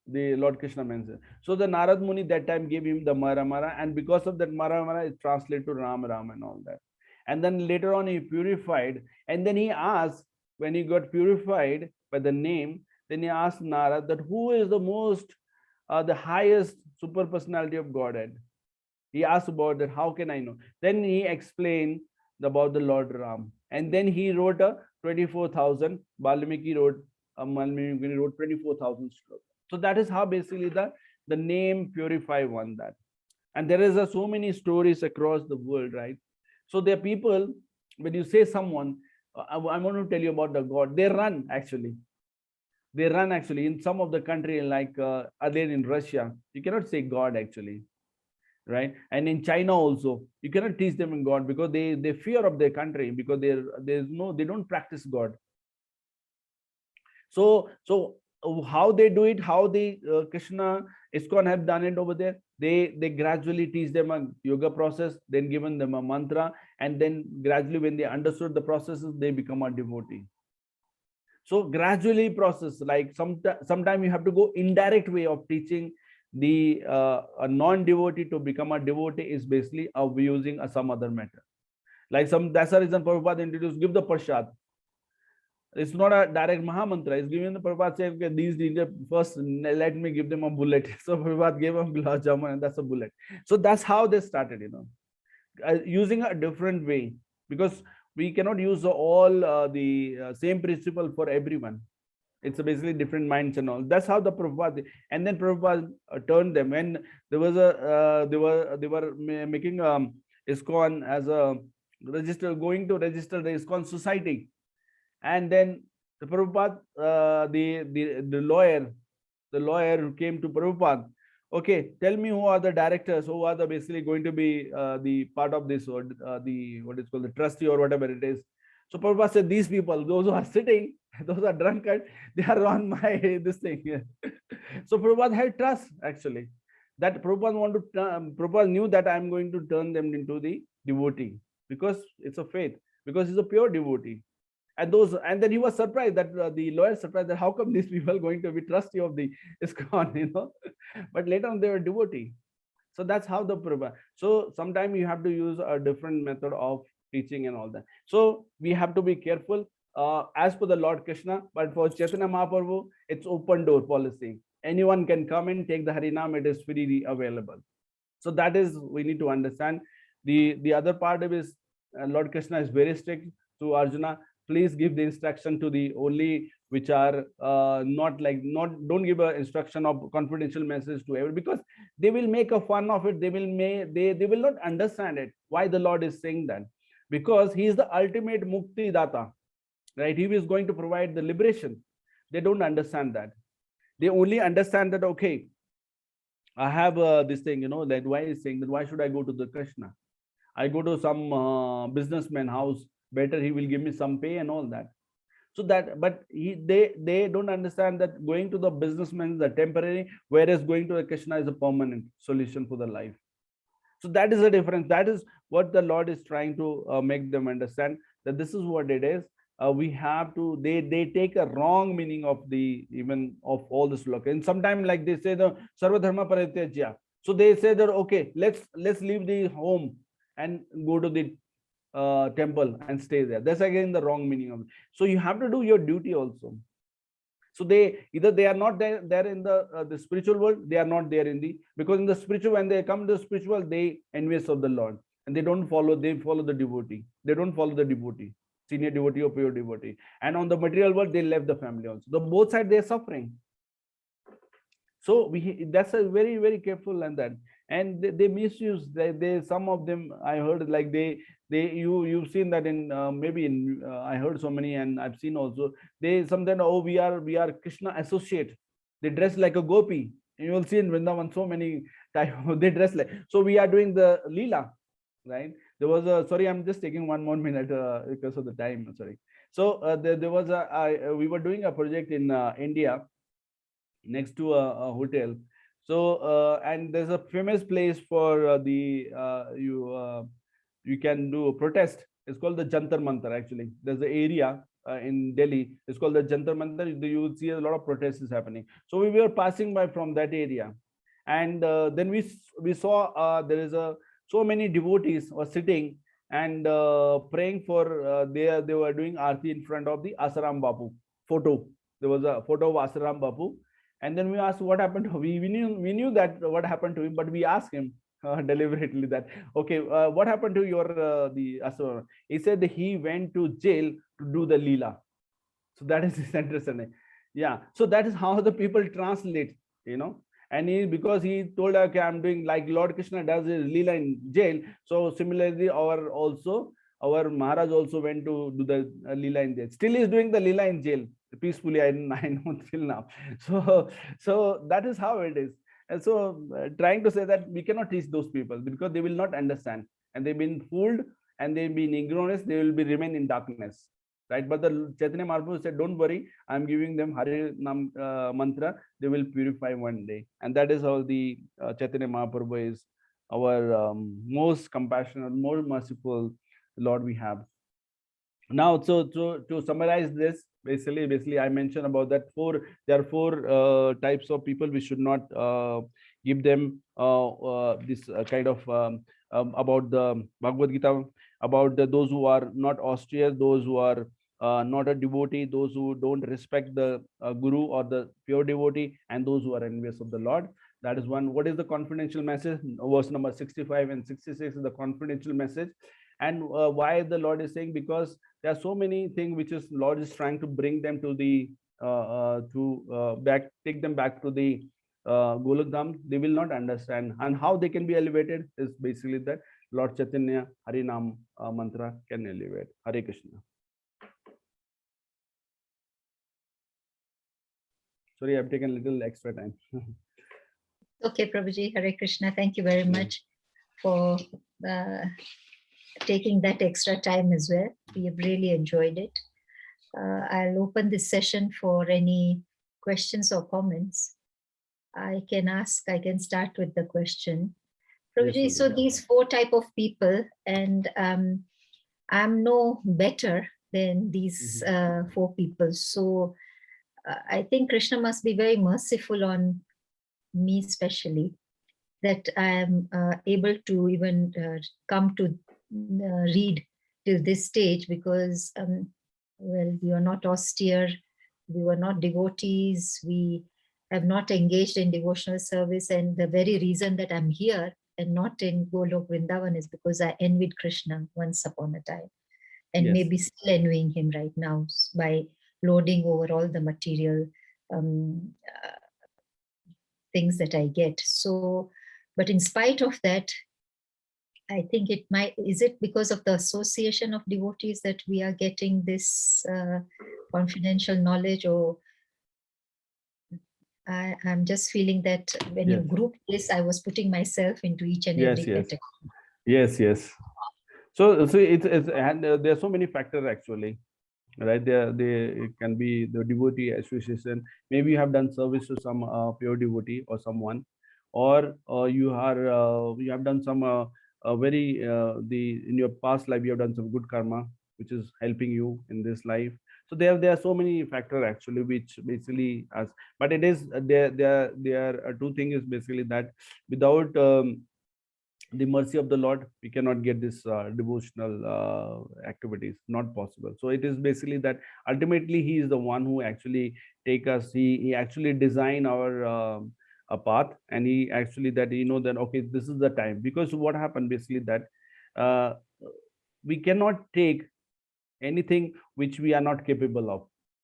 The Lord Krishna mentioned. So the Narad Muni that time gave him the Mara Mara, and because of that Mara Mara, it translated to Ram Ram and all that. And then later on he purified, and then he asked, when he got purified by the name, then he asked Narad that who is the most the highest super personality of Godhead. He asked about that, how can I know? Then he explained about the Lord Ram, and then he wrote a 24,000. Valmiki wrote 24,000 slokas. So that is how basically the name purify one that. And there is so many stories across the world, right? So there are people, when you say someone, I want to tell you about the God, they run actually. They run actually in some of the country like again in Russia, you cannot say God actually, right? And in China also, you cannot teach them in God because they fear of their country, because they don't practice God. So how they do it, how the Krishna ISKCON have done it over there, they gradually teach them a yoga process, then given them a mantra, and then gradually when they understood the processes, they become a devotee. So gradually process, like sometime you have to go indirect way of teaching the a non-devotee to become a devotee is basically of using some other method. Like that's the reason Prabhupada introduced, give the prasad. It's not a direct Mahamantra. It's given the Prabhupada say, okay, these first let me give them a bullet. So Prabhupada gave them gulab jamun and that's a bullet. So that's how they started, using a different way, because we cannot use all the same principle for everyone. It's basically different minds and all. That's how the Prabhupada, and then Prabhupada turned them. When there was they were making ISKCON as a going to register the ISKCON society. And then the Prabhupada, the lawyer who came to Prabhupada, okay, tell me who are the directors, who are the basically going to be the part of this, or the what is called the trustee or whatever it is. So Prabhupada said, these people, those who are sitting, those are drunkard, they are on my this thing. So Prabhupada had trust actually. That Prabhupada knew that I'm going to turn them into the devotee, because it's a faith, because he's a pure devotee. And then he was surprised that the lawyer surprised that how come these people are going to be trustee of the ISKCON, but later on they were devotee. So that's how the Prabhupada. So sometimes you have to use a different method of teaching and all that. So we have to be careful as per the Lord Krishna, but for Chaitanya Mahaprabhu, it's open door policy. Anyone can come and take the Harinam, it is freely available. So that is, we need to understand. The other part is Lord Krishna is very strict to Arjuna. Please give the instruction to the only which are don't give an instruction of confidential message to everyone, because they will make a fun of it. They will not understand it. Why the Lord is saying that? Because he is the ultimate mukti data, right? He is going to provide the liberation. They don't understand that. They only understand that, okay, I have this thing, that why is saying that, why should I go to the Krishna? I go to some businessman house, better he will give me some pay and all that. So that, but they don't understand that going to the businessman is a temporary, whereas going to the Krishna is a permanent solution for the life. So that is the difference. That is what the Lord is trying to make them understand, that this is what it is. We have to, they take a wrong meaning of the, even of all this look. And sometimes like they say the sarva dharma parityajya. So they say that, okay, let's leave the home and go to the temple and stay there. That's again the wrong meaning of it. So you have to do your duty also. So they either they are not there in the spiritual world, they are not there in the, because in the spiritual, when they come to the spiritual, they envious of the Lord and they don't follow, they follow the devotee. They don't follow the devotee, senior devotee or pure devotee. And on the material world, they left the family also. The both sides, they're suffering. So we, that's a very, very careful and that, and they misuse, they some of them I heard, like you've seen that in maybe in I heard so many, and I've seen also, they sometimes, oh, we are Krishna associate, they dress like a gopi. You will see in Vrindavan so many type they dress like, so we are doing the Leela, right? There was a, sorry, I'm just taking one more minute because of the time, sorry. So there was we were doing a project in India, next to a hotel. So and there's a famous place for you can do a protest. It's called the Jantar Mantra. Actually, there's an area in Delhi. It's called the Jantar Mantra. You will see a lot of protests is happening. So we were passing by from that area, and then we saw there is a so many devotees were sitting and praying for they were doing aarti in front of the Asaram Bapu photo. There was a photo of Asaram Bapu, and then we asked what happened to him. We knew that what happened to him, but we asked him deliberately that, okay, what happened to your the Asura? He said that he went to jail to do the Leela. So that is his understanding. Yeah. So that is how the people translate, you know. And because he told, okay, I'm doing like Lord Krishna does his Leela in jail. So similarly, our Maharaj also went to do the Leela in jail. Still is doing the Leela in jail peacefully. I know till now. So that is how it is. And so trying to say that we cannot teach those people because they will not understand, and they've been fooled and they've been ignorance. They will be remain in darkness, right? But the Chaitanya Mahaprabhu said, don't worry, I'm giving them Hari Nam mantra. They will purify one day. And that is how the Chaitanya Mahaprabhu is our most compassionate, more merciful Lord we have. Now, so to summarize this, basically I mentioned about that there are four types of people. We should not give them this kind of about the Bhagavad-Gita, about those who are not austere, those who are not a devotee, those who don't respect the guru or the pure devotee, and those who are envious of the Lord. That is one. What is the confidential message? Verse number 65 and 66 is the confidential message. And why the Lord is saying, because there are so many things which is Lord is trying to bring them to the take them back to the Golok Dham. They will not understand, and how they can be elevated is basically that Lord Chaitanya Hari Nam mantra can elevate. Hare Krishna. Sorry, I've taken a little extra time. Okay, Prabhuji, Hare Krishna. Thank you very much for taking that extra time as well. We have really enjoyed it. I'll open this session for any questions or comments. I can start with the question. Prabhuji, Yes, so these four type of people, and I'm no better than these four people. So I think Krishna must be very merciful on me especially, that I am able to even come to read till this stage, because well, we are not austere, we were not devotees, we have not engaged in devotional service, and the very reason that I'm here and not in Golok Vrindavan is because I envied Krishna once upon a time, and maybe still envying him right now by lording over all the material things that I get. So, but in spite of that, I think is it because of the association of devotees that we are getting this confidential knowledge, or I'm just feeling that when you group this, I was putting myself into each and every category. Yes. So it's and there are so many factors actually, right? They it can be the devotee association. Maybe you have done service to some pure devotee or someone, or you have done some very the in your past life you have done some good karma which is helping you in this life. So there are so many factors actually which basically as, but it is there are two things is basically that without the mercy of the Lord, we cannot get this devotional activities, not possible. So it is basically that ultimately He is the one who actually take us. He actually design our a path, and He actually that that okay, this is the time. Because what happened basically that uh, we cannot take anything which we are not capable of,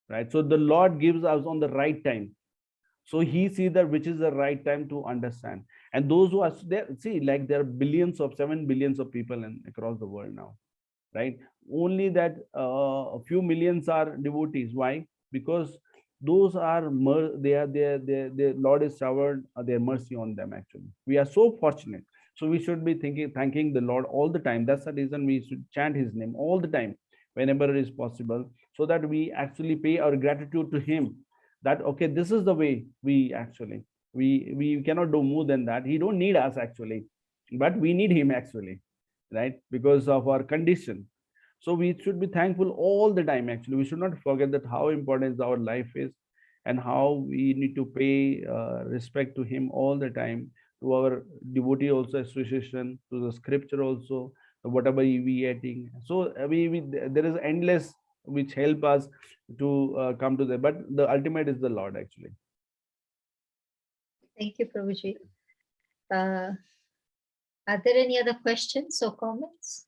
right? So the Lord gives us on the right time, so He sees that which is the right time to understand. And those who are there, see, like there are billions of 7 billions of people across the world now, right? Only that a few millions are devotees. Why? Because those are their Lord is showered their mercy on them. Actually, we are so fortunate. So we should be thanking the Lord all the time. That's the reason we should chant His name all the time whenever it is possible, so that we actually pay our gratitude to Him. That okay, this is the way we actually we cannot do more than that. He don't need us actually, but we need Him actually, right? Because of our condition. So we should be thankful all the time. Actually, we should not forget that how important our life is, and how we need to pay respect to Him all the time, to our devotee also association, to the scripture also, whatever we eating. So we there is endless which help us to come to that. But the ultimate is the Lord actually. Thank you, Prabhuji. Are there any other questions or comments?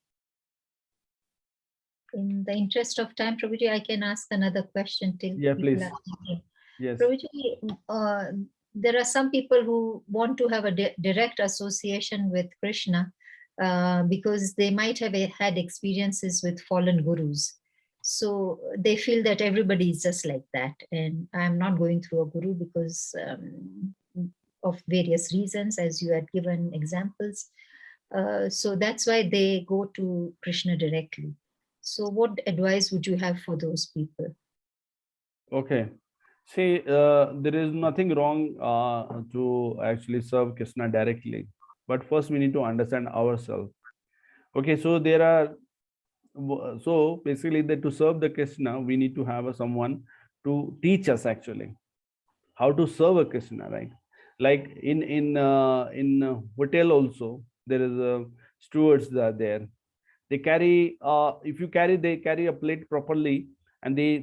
In the interest of time, Prabhuji, I can ask another question till Yeah, people please. are thinking. Yes. Prabhuji, there are some people who want to have a direct association with Krishna because they might have had experiences with fallen gurus. So they feel that everybody is just like that. And I'm not going through a guru because of various reasons, as you had given examples. So that's why they go to Krishna directly. So what advice would you have for those people? Okay. See, there is nothing wrong to actually serve Krishna directly. But first we need to understand ourselves. Okay, so there are, so basically that to serve the Krishna, we need to have someone to teach us actually how to serve a Krishna, right? Like in hotel also, there is stewards that are there. They carry if you carry they carry a plate properly, and they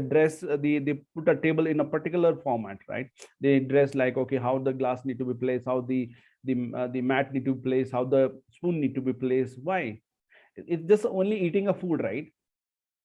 dress they put a table in a particular format, right? They dress like okay, how the glass need to be placed, how the mat need to be placed, how the spoon need to be placed. Why? It's just only eating a food, right?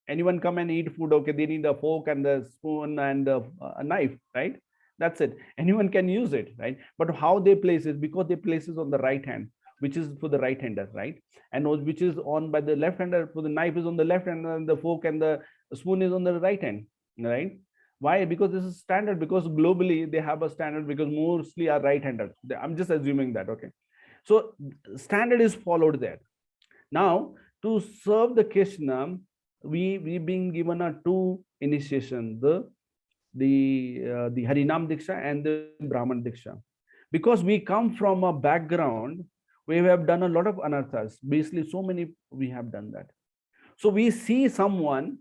Anyone come and eat food, okay, they need a fork and the spoon and a knife, right? That's it. Anyone can use it, right? But how they place it, because they place it on the right hand, which is for the right hander, right? And which is on by the left hander, for the knife is on the left hand, and the fork and the spoon is on the right hand, right? Why? Because this is standard, because globally they have a standard, because mostly are right handers. I'm just assuming that, okay? So standard is followed there. Now to serve the Krishna, we being given a two initiation, the Harinam Diksha and the Brahman Diksha. Because we come from a background where we have done a lot of anarthas. Basically, so many we have done that. So we see someone,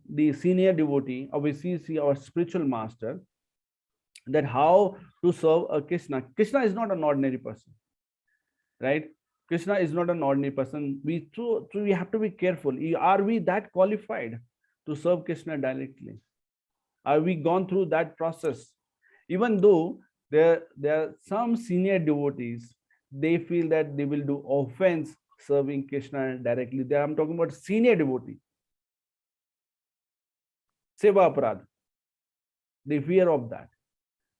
the senior devotee, or we see our spiritual master, that how to serve a Krishna. Krishna is not an ordinary person, right? Krishna is not an ordinary person. So we have to be careful. Are we that qualified to serve Krishna directly? Are we gone through that process? Even though there are some senior devotees, they feel that they will do offense serving Krishna directly. There I'm talking about senior devotee. Seva aparad. They fear of that,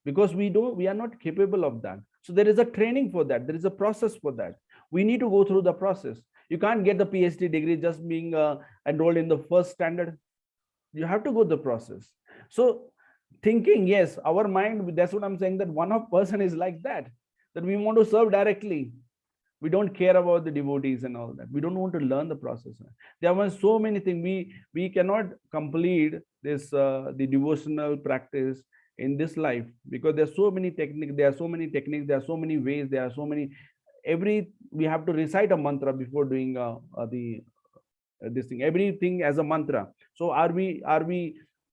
because we are not capable of that. So there is a training for that. There is a process for that. We need to go through the process. You can't get the PhD degree just being enrolled in the first standard. You have to go the process. So thinking, yes, our mind, that's what I'm saying, that one of person is like that we want to serve directly. We don't care about the devotees and all that. We don't want to learn the process. There are so many things. We cannot complete this the devotional practice in this life, because there are so many techniques. There are so many techniques. There are so many ways. There are so many. We have to recite a mantra before doing this thing. Everything as a mantra. So are we?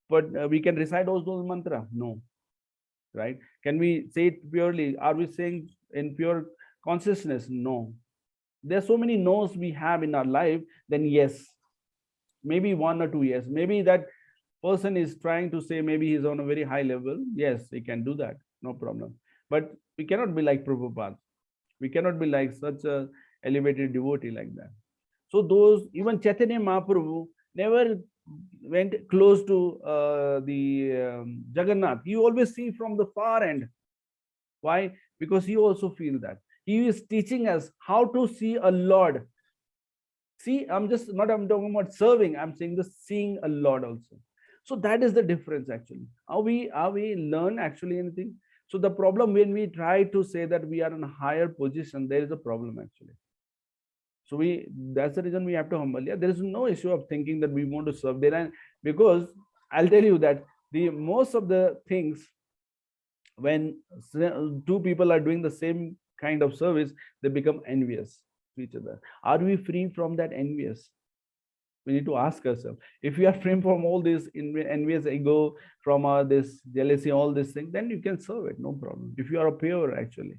But we can recite all those mantra? No, right? Can we say it purely? Are we saying in pure consciousness? No. There's so many no's we have in our life. Then yes, maybe 1 or 2 years. Maybe that person is trying to say maybe he's on a very high level. Yes, he can do that, no problem. But we cannot be like Prabhupada. We cannot be like such a elevated devotee like that. So those, even Chaitanya Mahaprabhu never went close to the Jagannath. He always see from the far end. Why? Because he also feels that. He is teaching us how to see a Lord. See, I'm talking about serving. I'm saying the seeing a Lord also. So that is the difference actually. Are we learn actually anything? So the problem when we try to say that we are in a higher position, there is a problem actually. So that's the reason we have to humble. Yeah, there is no issue of thinking that we want to serve there, and because I'll tell you that the most of the things, when two people are doing the same kind of service, they become envious to each other. Are we free from that envious? We need to ask ourselves. If we are free from all this envious ego, from this jealousy, all this thing, then you can serve it, no problem. If you are pure actually.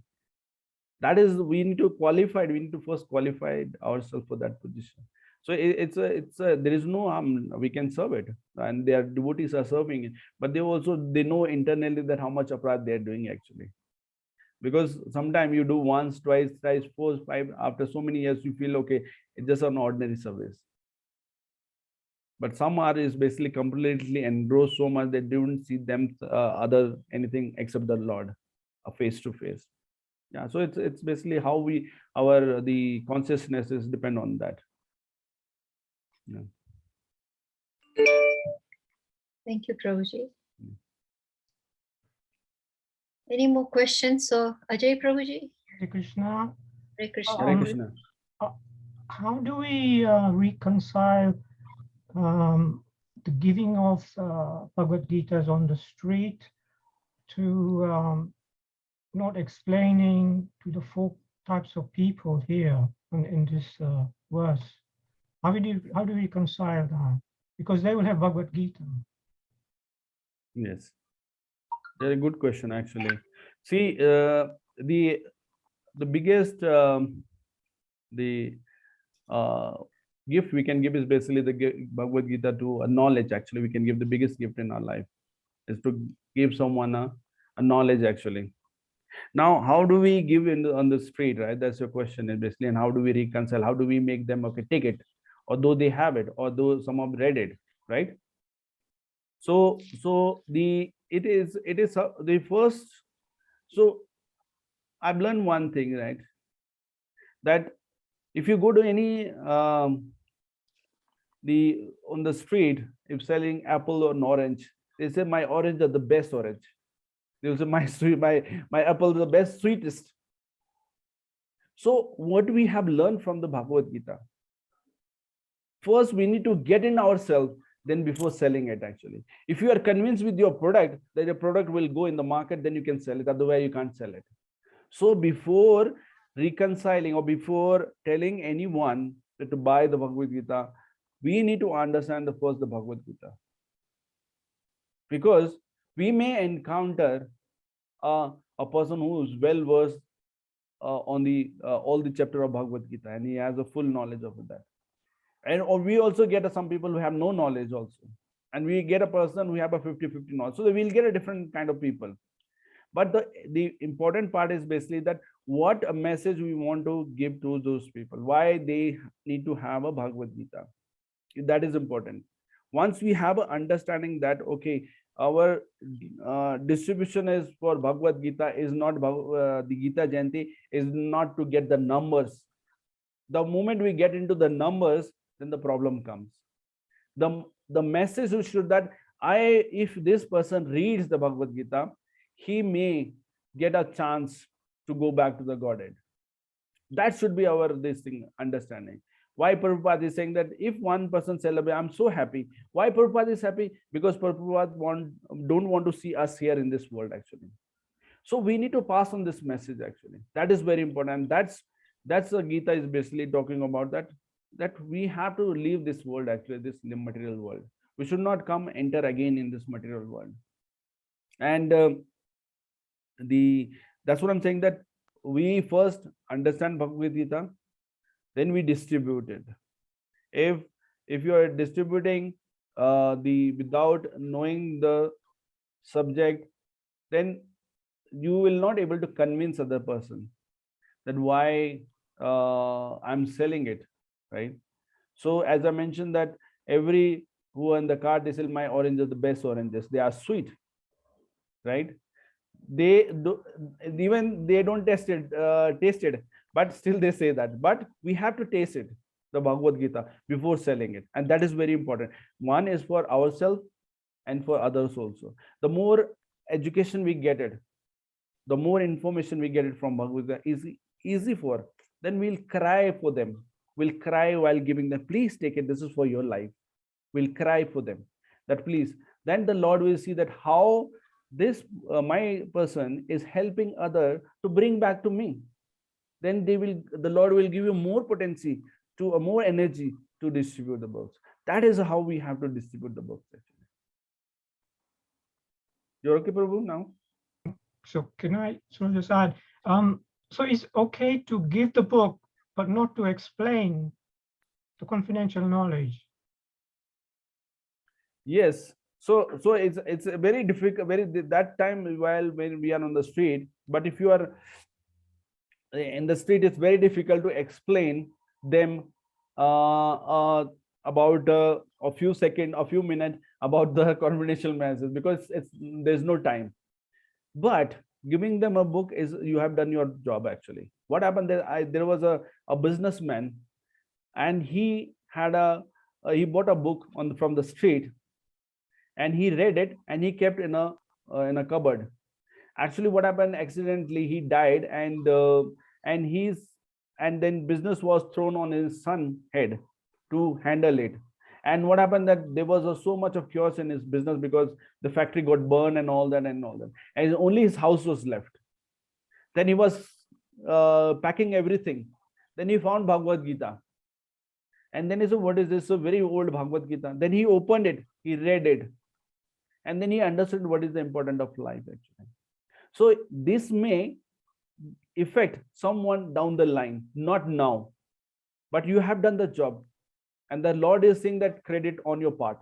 That is, we need to qualify. We need to first qualify ourselves for that position. So there is no harm. We can serve it, and their devotees are serving it, but they know internally that how much aparad they are doing actually. Because sometimes you do once, twice, thrice, 4, 5. After so many years, you feel okay. It's just an ordinary service. But some are is basically completely engrossed so much that they don't see them other anything except the Lord, face to face. Yeah, so it's basically how the consciousness is depend on that. Yeah. Thank you, Prabhuji. Any more questions? So Ajay Prabhuji? Hare Krishna. Hare Krishna. Hare Krishna. How do we reconcile the giving of Bhagavad Gitas on the street to not explaining to the 4 types of people here in this verse? How do we reconcile that? Because they will have Bhagavad Gita. Yes, very good question actually. See, the biggest gift we can give is basically the Bhagavad Gita to a knowledge. Actually, we can give the biggest gift in our life is to give someone a knowledge actually. Now, how do we give on the street, right? That's your question, basically. And how do we reconcile? How do we make them okay take it, although they have it, although some have read it, right? So it is the first. So I've learned one thing, right? That if you go to any on the street, if selling apple or an orange, they say my orange are the best orange. They say my apple is the best sweetest. So what we have learned from the Bhagavad Gita, first we need to get in ourselves, then before selling it actually. If you are convinced with your product that your product will go in the market, then you can sell it, otherwise you can't sell it. So before reconciling or before telling anyone that to buy the Bhagavad Gita, we need to understand the Bhagavad Gita. Because we may encounter a person who is well versed on all the chapter of Bhagavad Gita, and he has a full knowledge of that. And or we also get some people who have no knowledge also, and we get a person who have a 50-50 knowledge. So we'll get a different kind of people. But the important part is basically that what a message we want to give to those people, why they need to have a Bhagavad Gita. That is important. Once we have an understanding that okay, our distribution is for Bhagavad Gita is not the Gita Jayanti is not to get the numbers. The moment we get into the numbers, then the problem comes. The message is should that if this person reads the Bhagavad Gita, he may get a chance to go back to the Godhead. That should be our this thing understanding. Why Prabhupada is saying that if one person celebrates, I'm so happy. Why Prabhupada is happy? Because Prabhupada don't want to see us here in this world actually. So we need to pass on this message actually. That is very important. And that's the Gita is basically talking about, that we have to leave this world actually, this material world. We should not come enter again in this material world. And that's what I'm saying, that we first understand Bhagavad Gita, then we distribute it. If you are distributing without knowing the subject, then you will not able to convince other person that why I'm selling it, right? So as I mentioned that every who in the cart, they sell my oranges, the best oranges, they are sweet, right? They do, even they don't taste it, but still they say that. But we have to taste it, the Bhagavad Gita, before selling it, and that is very important. One is for ourselves and for others also. The more education we get it, the more information we get it from Bhagavad Gita, easy for, then we'll cry for them. We'll cry while giving them, please take it, this is for your life. We'll cry for them that please. Then the Lord will see that how this my person is helping other to bring back to me. Then the Lord will give you more potency to more energy to distribute the books. That is how we have to distribute the books actually. You're okay, Prabhu, now? So can I just add, so it's okay to give the book, but not to explain the confidential knowledge? Yes. So it's a very difficult, that time while when we are on the street. But if you are in the street, it's very difficult to explain them about a few minutes about the confidential message, because there's no time. But giving them a book is, you have done your job actually. What happened there was a businessman, and he had he bought a book from the street, and he read it and he kept in a cupboard. Actually what happened, accidentally he died, and then business was thrown on his son head to handle it. And what happened, that there was so much of chaos in his business because the factory got burned and all that, and only his house was left. Then he was packing everything. Then he found Bhagavad Gita, and then he said, what is this? So very old Bhagavad Gita. Then he opened it, he read it, and then he understood what is the importance of life actually. So this may affect someone down the line, not now, but you have done the job, and the Lord is seeing that credit on your part.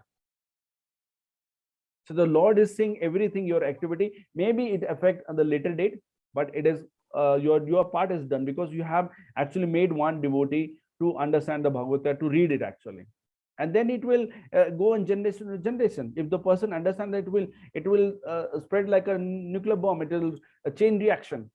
So the Lord is seeing everything, your activity. Maybe it affects on the later date, but it is your part is done, because you have actually made one devotee to understand the Bhagavad Gita, to read it actually. And then it will go in generation to generation. If the person understands that, it will spread like a nuclear bomb. It will a chain reaction.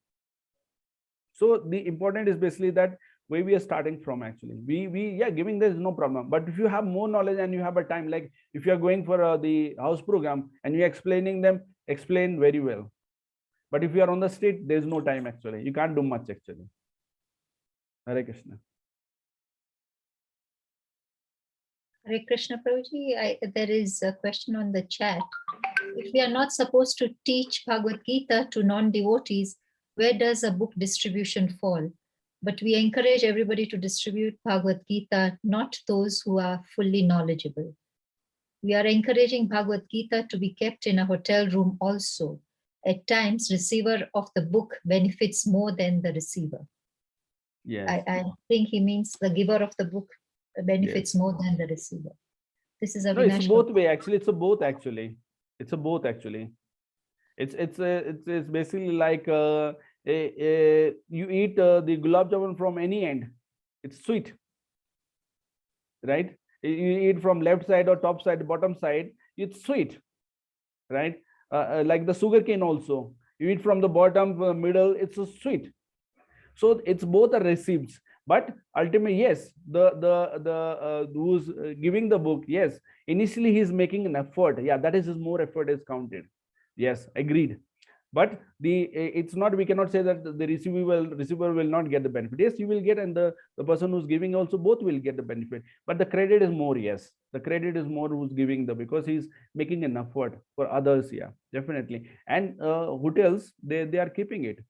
So the important is basically that where we are starting from actually. Yeah, giving there is no problem. But if you have more knowledge and you have a time, like if you are going for the house program and you're explaining them, explain very well. But if you are on the street, there's no time actually. You can't do much actually. Hare Krishna. Hare Krishna, Prabhuji. There is a question on the chat. If we are not supposed to teach Bhagavad Gita to non-devotees, where does a book distribution fall? But we encourage everybody to distribute Bhagavad Gita, not those who are fully knowledgeable. We are encouraging Bhagavad Gita to be kept in a hotel room also. At times, receiver of the book benefits more than the receiver. Yes. I think he means the giver of the book benefits more than the receiver. This is a it's both way actually. It's a both actually. It's basically like you eat the gulab jamun from any end. It's sweet, right? You eat from left side or top side, bottom side, it's sweet, right? Like the sugar cane also, you eat from the bottom, middle, it's so sweet. So it's both are receipts, but ultimately, yes, the who's giving the book, yes, initially he's making an effort. Yeah, that is his more effort is counted. Yes, agreed. But it's not, we cannot say that the receiver will not get the benefit. Yes, you will get, and the person who's giving also, both will get the benefit, but the credit is more. Yes, the credit is more who's giving, the because he's making an effort for others. Yeah, definitely. And hotels, they are keeping it,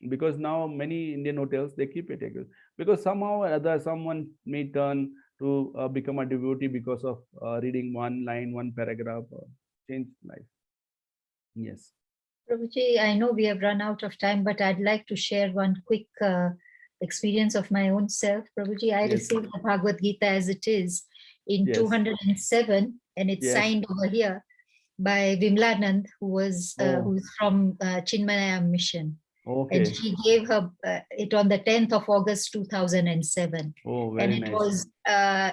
because now many Indian hotels, they keep it, because somehow or other someone may turn to become a devotee because of reading one line, one paragraph, change life. Yes. Prabhuji, I know we have run out of time, but I'd like to share one quick experience of my own self. Prabhuji, I Yes. received the Bhagavad Gita as it is in Yes. 207, and it's Yes. signed over here by Vimlanand, who's from Chinmaya Mission. Okay. And she gave her it on the 10th of August 2007. Oh, And very it nice. was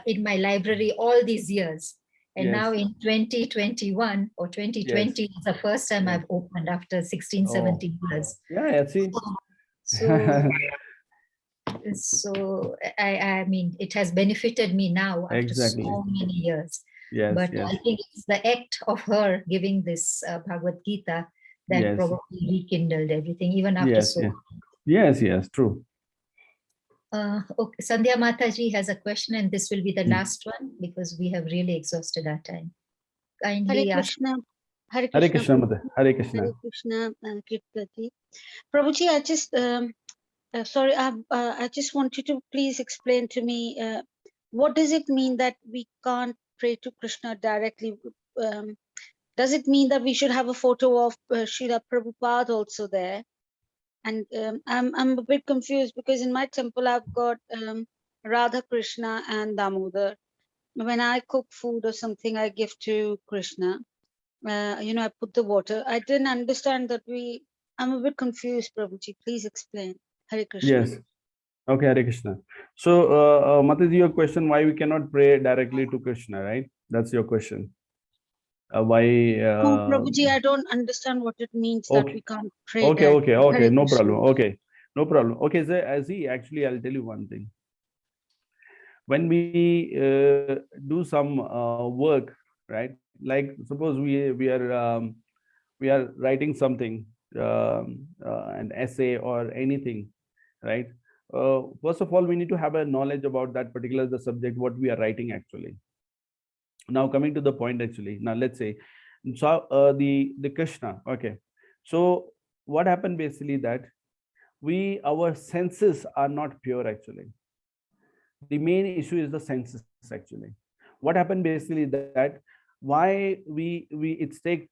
in my library all these years. And Yes. now in 2021 or 2020 is the first time Yes. I've opened after 16, 17 years. Yeah, see. So I mean, it has benefited me now after Exactly. so many years. Yes, But yes. I think it's the act of her giving this Bhagavad Gita that Yes. probably rekindled everything, even after Yes, so yes. long. Yes, yes, true. Okay, Sandhya Mataji has a question, and this will be the last one because we have really exhausted our time. Kindly Hare ask. Krishna. Hare Hare Krishna. Krishna, Mother. Hare Krishna. Hare Krishna. Kirtati. Prabhuji, I just sorry, I just want you to please explain to me what does it mean that we can't pray to Krishna directly? Does it mean that we should have a photo of Srila Prabhupada also there? And I'm a bit confused because in my temple I've got Radha Krishna and Damodar. When I cook food or something, I give to Krishna. I put the water. I didn't understand that I'm a bit confused, Prabhuji. Please explain. Hare Krishna. Yes. Okay, Hare Krishna. So, Mataji, your question, why we cannot pray directly to Krishna, right? That's your question. Why? No, Prabhuji, I don't understand what it means that Okay. we can't pray Okay, that. okay, okay. Hare No Krishna. problem. Okay, no problem. Okay, so actually, I'll tell you one thing. When we do some work, right? Like suppose we are writing something, an essay or anything, right? First of all, we need to have a knowledge about that particular the subject what we are writing actually. Now coming to the point actually. Now let's say, so the Krishna. Okay, so what happened basically that our senses are not pure actually. The main issue is the senses actually. What happened basically that why it's take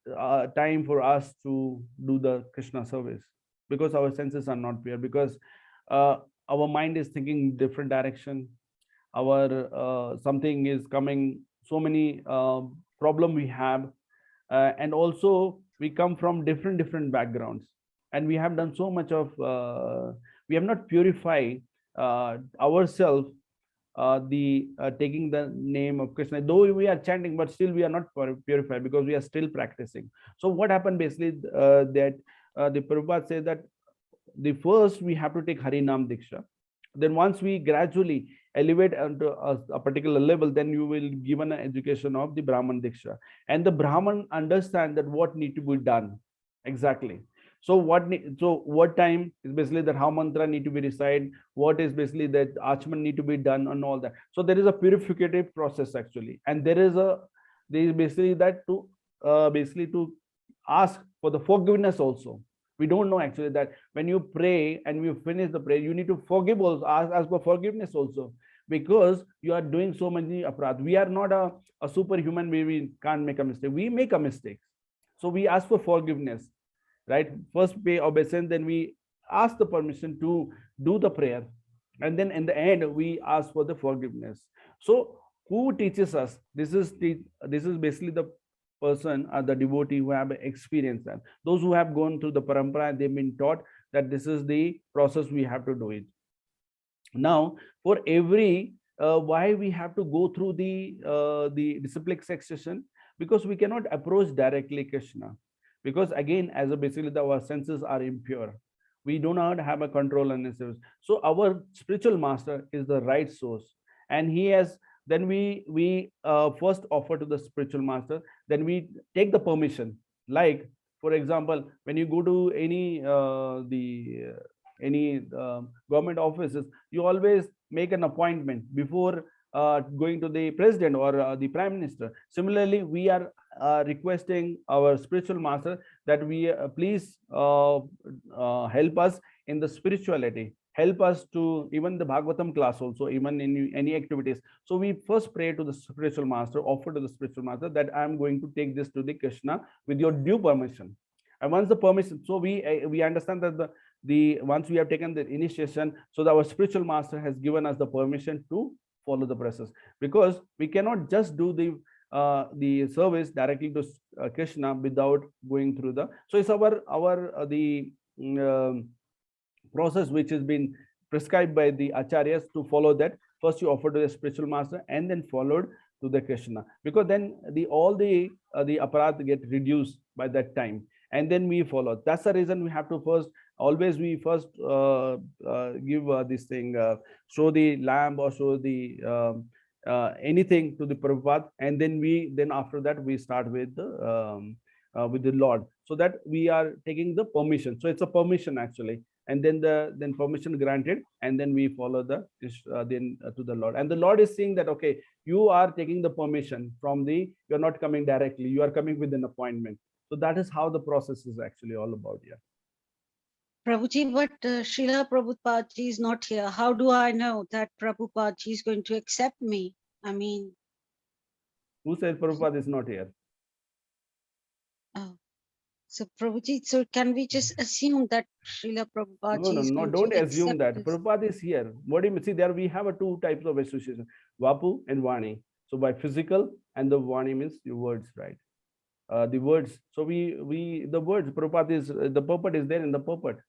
time for us to do the Krishna service, because our senses are not pure, because our mind is thinking different direction, our something is coming, so many problem we have, and also we come from different backgrounds, and we have done so much of we have not purified ourselves, taking the name of Krishna, though we are chanting, but still we are not purified because we are still practicing. So what happened basically that the Prabhupada says that the first we have to take Harinam Diksha. Then once we gradually elevate onto a particular level, then you will given an education of the Brahman Diksha, and the Brahman understand that what need to be done exactly. So what time is basically that how mantra need to be recited, what is basically that achman need to be done and all that. So there is a purificative process actually, and there is basically that to basically to ask for the forgiveness also. We don't know actually that when you pray and you finish the prayer, you need to forgive also, ask for forgiveness also, because you are doing so many aparadh. We are not a superhuman where we can't make a mistake. We make a mistake. So we ask for forgiveness, right? First pay obeisance, then we ask the permission to do the prayer, and then in the end we ask for the forgiveness. So who teaches us? This is basically the person or the devotee who have experienced that. Those who have gone through the parampara, they've been taught that this is the process we have to do it. Now for every why we have to go through the disciplic succession, because we cannot approach directly Krishna, because again, as a basically our senses are impure, we do not have a control on this. So our spiritual master is the right source, and he has, then we first offer to the spiritual master, then we take the permission, like For example, when you go to any government offices, you always make an appointment before going to the president or the prime minister. Similarly, we are requesting our spiritual master that we please help us in the spirituality, help us to even the Bhagavatam class also, even in any activities. So we first pray to the spiritual master, offer to the spiritual master that I am going to take this to the Krishna with your due permission. And once the permission, so we understand that the once we have taken the initiation, so our spiritual master has given us the permission to follow the process, because we cannot just do the service directly to Krishna without going through the. So it's the process which has been prescribed by the acharyas to follow that. First you offer to the spiritual master and then followed to the Krishna, because then all the aparat get reduced by that time, and then we follow. That's the reason we have to first give this thing, show the lamp or show the anything to the Prabhupada, and then after that we start with the Lord, so that we are taking the permission. So it's a permission actually, and then permission granted, and then we follow to the Lord. And the Lord is saying that, okay, you are taking the permission from you're not coming directly, you are coming with an appointment. So that is how the process is actually all about. Yeah. Prabhuji, but Srila Prabhupada ji is not here. How do I know that Prabhupada ji is going to accept me? I mean, who says Prabhupada is not here? Oh, so Prabhuji, so can we just assume that Srila Prabhupada ji is No, going don't to assume accept that. this? Prabhupada is here. What do you see? There we have two types of association, Vapu and Vani. So by physical, and the Vani means the words, right? The words. So the words, Prabhupada is, the purport is there in the purport.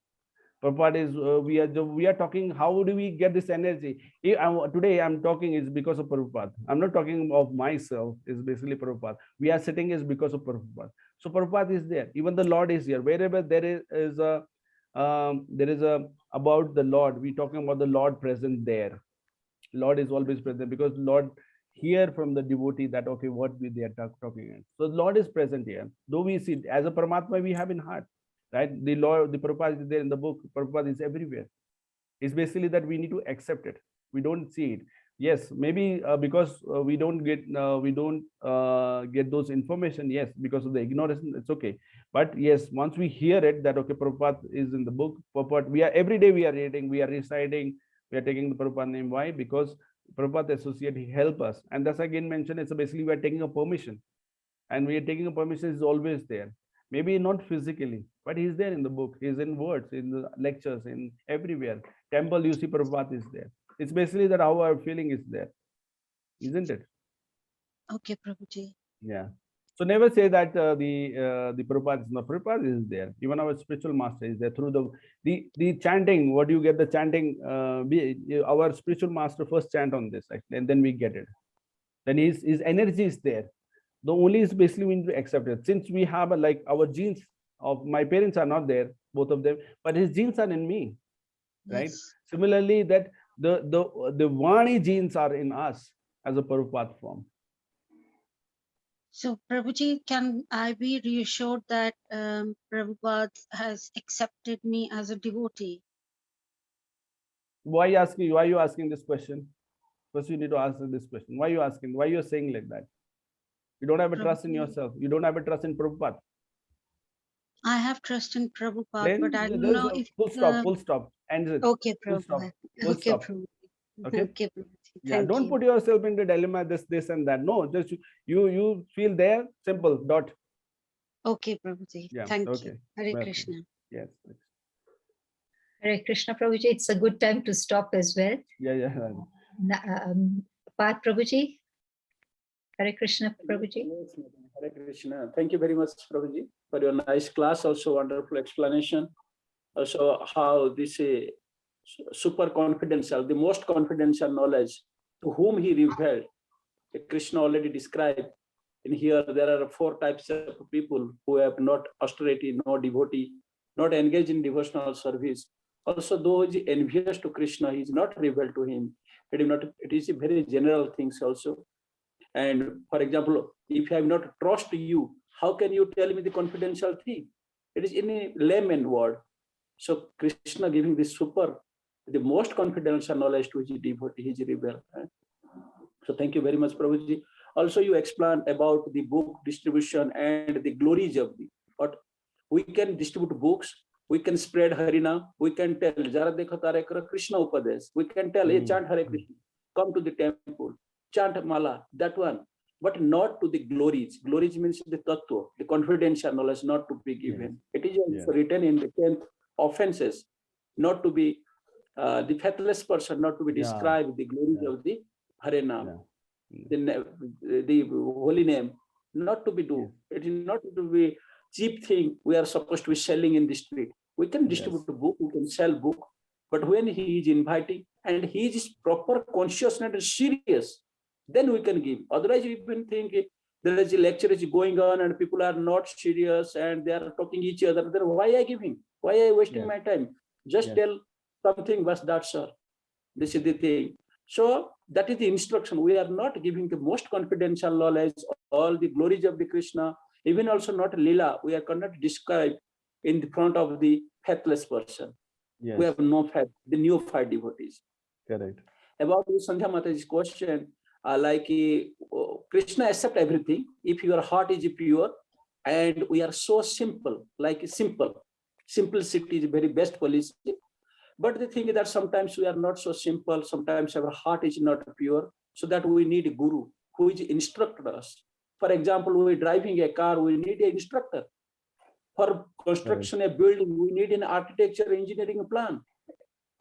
Prabhupada is, we are talking, how do we get this energy? Today I'm talking is because of Prabhupada. I'm not talking of myself, it's basically Prabhupada. We are sitting is because of Prabhupada. So Prabhupada is there. Even the Lord is here. Wherever there is about the Lord, we talking about the Lord present there. Lord is always present, because Lord hear from the devotee that, okay, what they are talking in. So Lord is present here. Though we see as a Paramatma we have in heart, right? The Lord, the Prabhupada is there in the book. Prabhupada is everywhere. It's basically that we need to accept it. We don't see it. Yes, maybe because we don't get those information. Yes, because of the ignorance, it's okay. But yes, once we hear it that, okay, Prabhupada is in the book. Prabhupada, we are every day we are reading, we are reciting, we are taking the Prabhupada name. Why? Because Prabhupada associate, he help us. And that's again mentioned, it's basically we are taking a permission. And we are taking a permission is always there. Maybe not physically, but he's there in the book. He's in words, in the lectures, in everywhere. Temple, you see Prabhupada is there. It's basically that how our feeling is there, isn't it? Okay, Prabhuji. Yeah. So never say that the Prabhupada is not. Prabhupada is there. Even our spiritual master is there through the chanting. What do you get the chanting? Our spiritual master first chant on this, actually, and then we get it. Then his energy is there. The only is basically we need to accept it. Since we have like our genes of my parents are not there, both of them, but his genes are in me, right? Yes. Similarly, that the Vani genes are in us as a Prabhupada form. So Prabhuji, can I be reassured that Prabhupada has accepted me as a devotee? Why are you asking this question? First, you need to answer this question. Why are you asking? Why you are saying like that? You don't have a trust in yourself. You don't have a trust in Prabhupada. I have trust in Prabhupada, Then but I don't there's know a if full stop. Ends it. Okay, Full stop. Prabhupada. Full Okay, stop. Prabhuji. Okay. Okay, Prabhuji. Yeah, Thank don't you. put yourself into dilemma, this and that. No, just you feel there, simple, dot. Okay, Prabhuji. Yeah. Thank Okay. you. Hare Welcome. Krishna. Yes. Hare Krishna, Prabhuji. It's a good time to stop as well. Yeah. Path Prabhuji. Hare Krishna, Prabhuji. Yes, Hare Krishna. Thank you very much, Prabhuji, for your nice class. Also, wonderful explanation. Also, how this super confidential, the most confidential knowledge to whom he revealed. Krishna already described. In here, there are 4 types of people who have not austerity, no devotee, not engaged in devotional service. Also, though he is envious to Krishna, he is not revealed to him. It is a very general things also. And for example, if I have not trust you, how can you tell me the confidential thing? It is in a layman word. So Krishna giving the most confidential knowledge to his devotee, his rebel. So thank you very much, Prabhuji. Also, you explained about the book distribution and the glories of the what we can distribute books, we can spread Harina, we can tell Jara dekho tare karo Krishna Upadesh, we can tell hey, chant Hare Krishna, come to the temple, chant Mala, that one, but not to the glories. Glories means the tattva, the confidential knowledge not to be given. It is also written in the 10th offenses, not to be the faithless person, not to be described the glories of the Hare Nam, the holy name, not to be do. It is not to be cheap thing we are supposed to be selling in the street. We can distribute the book, we can sell book, but when he is inviting and he is proper consciousness and serious, then we can give. Otherwise, we can think there is a lecture is going on and people are not serious and they are talking each other. Then why I giving? Why I wasting my time? Just tell something, was that, sir? This is the thing. So that is the instruction. We are not giving the most confidential knowledge, all the glories of the Krishna, even also not Lila. We are cannot describe in the front of the faithless person. We have no faith, the neophyte devotees. Correct. About Sandhya Mataji's question, Krishna accept everything if your heart is pure, and we are so simple, like simple. Simplicity is the very best policy. But the thing is that sometimes we are not so simple, sometimes our heart is not pure, so that we need a guru who is instructed us. For example, we are driving a car, we need an instructor. For construction a building, we need an architecture engineering plan.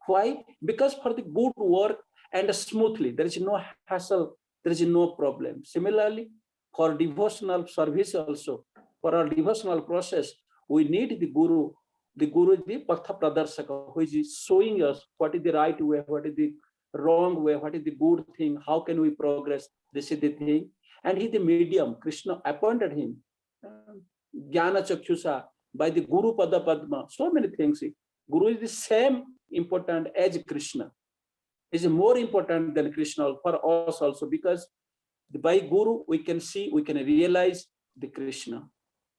Why? Because for the good work and smoothly, there is no hassle, there is no problem. Similarly, for devotional service also, for our devotional process, we need the guru. The guru is the Patha Pradarsaka, who is showing us what is the right way, what is the wrong way, what is the good thing, how can we progress. This is the thing. And he is the medium. Krishna appointed him. Jnana Chakshusa, by the Guru Pada Padma, so many things. Guru is the same important as Krishna. Is more important than Krishna for us also, because by Guru we can see, we can realize the Krishna.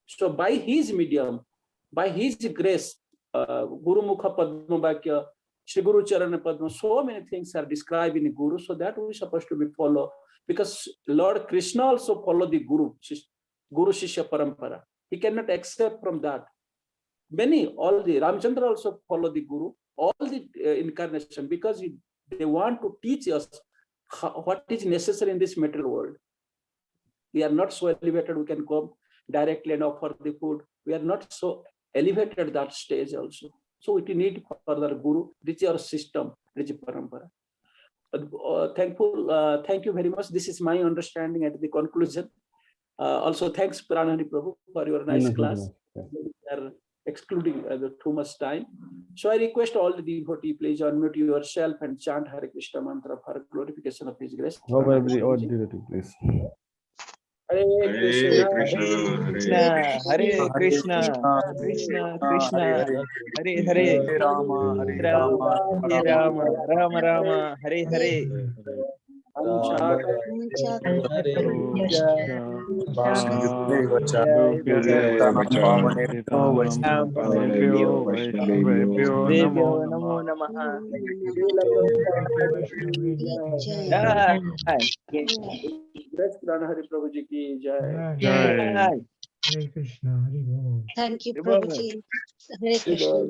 So by his medium, by his grace, Guru Mukha Padma Bhakya, Shri Guru Charana Padma, so many things are described in the Guru, so that we are supposed to be follow. Because Lord Krishna also follow the Guru Shishya Parampara. He cannot accept from that. Many, all the Ramchandra also follow the Guru, all the incarnation, because they want to teach us what is necessary in this material world. We are not so elevated, we can come directly and offer the food. We are not so elevated at that stage also. So we need further Guru. This is our system, this is Parampara. Thank you very much. This is my understanding at the conclusion. Also, thanks Pran Hari Prabhu for your nice class. We are excluding too much time. So I request all the devotees, please unmute yourself and chant Hare Krishna mantra for glorification of His grace. How about all devotee, please? Hare Krishna, Hare Krishna, Krishna Krishna, Hare Hare, Rama, Hare Rama, Rama Rama, Hare Hare. Devyo Namo Namaha. Bless Pran Hari Prabhu ji ki jai. Hare Krishna, Hare Bol. Thank you, Prabhuji. Hare Krishna.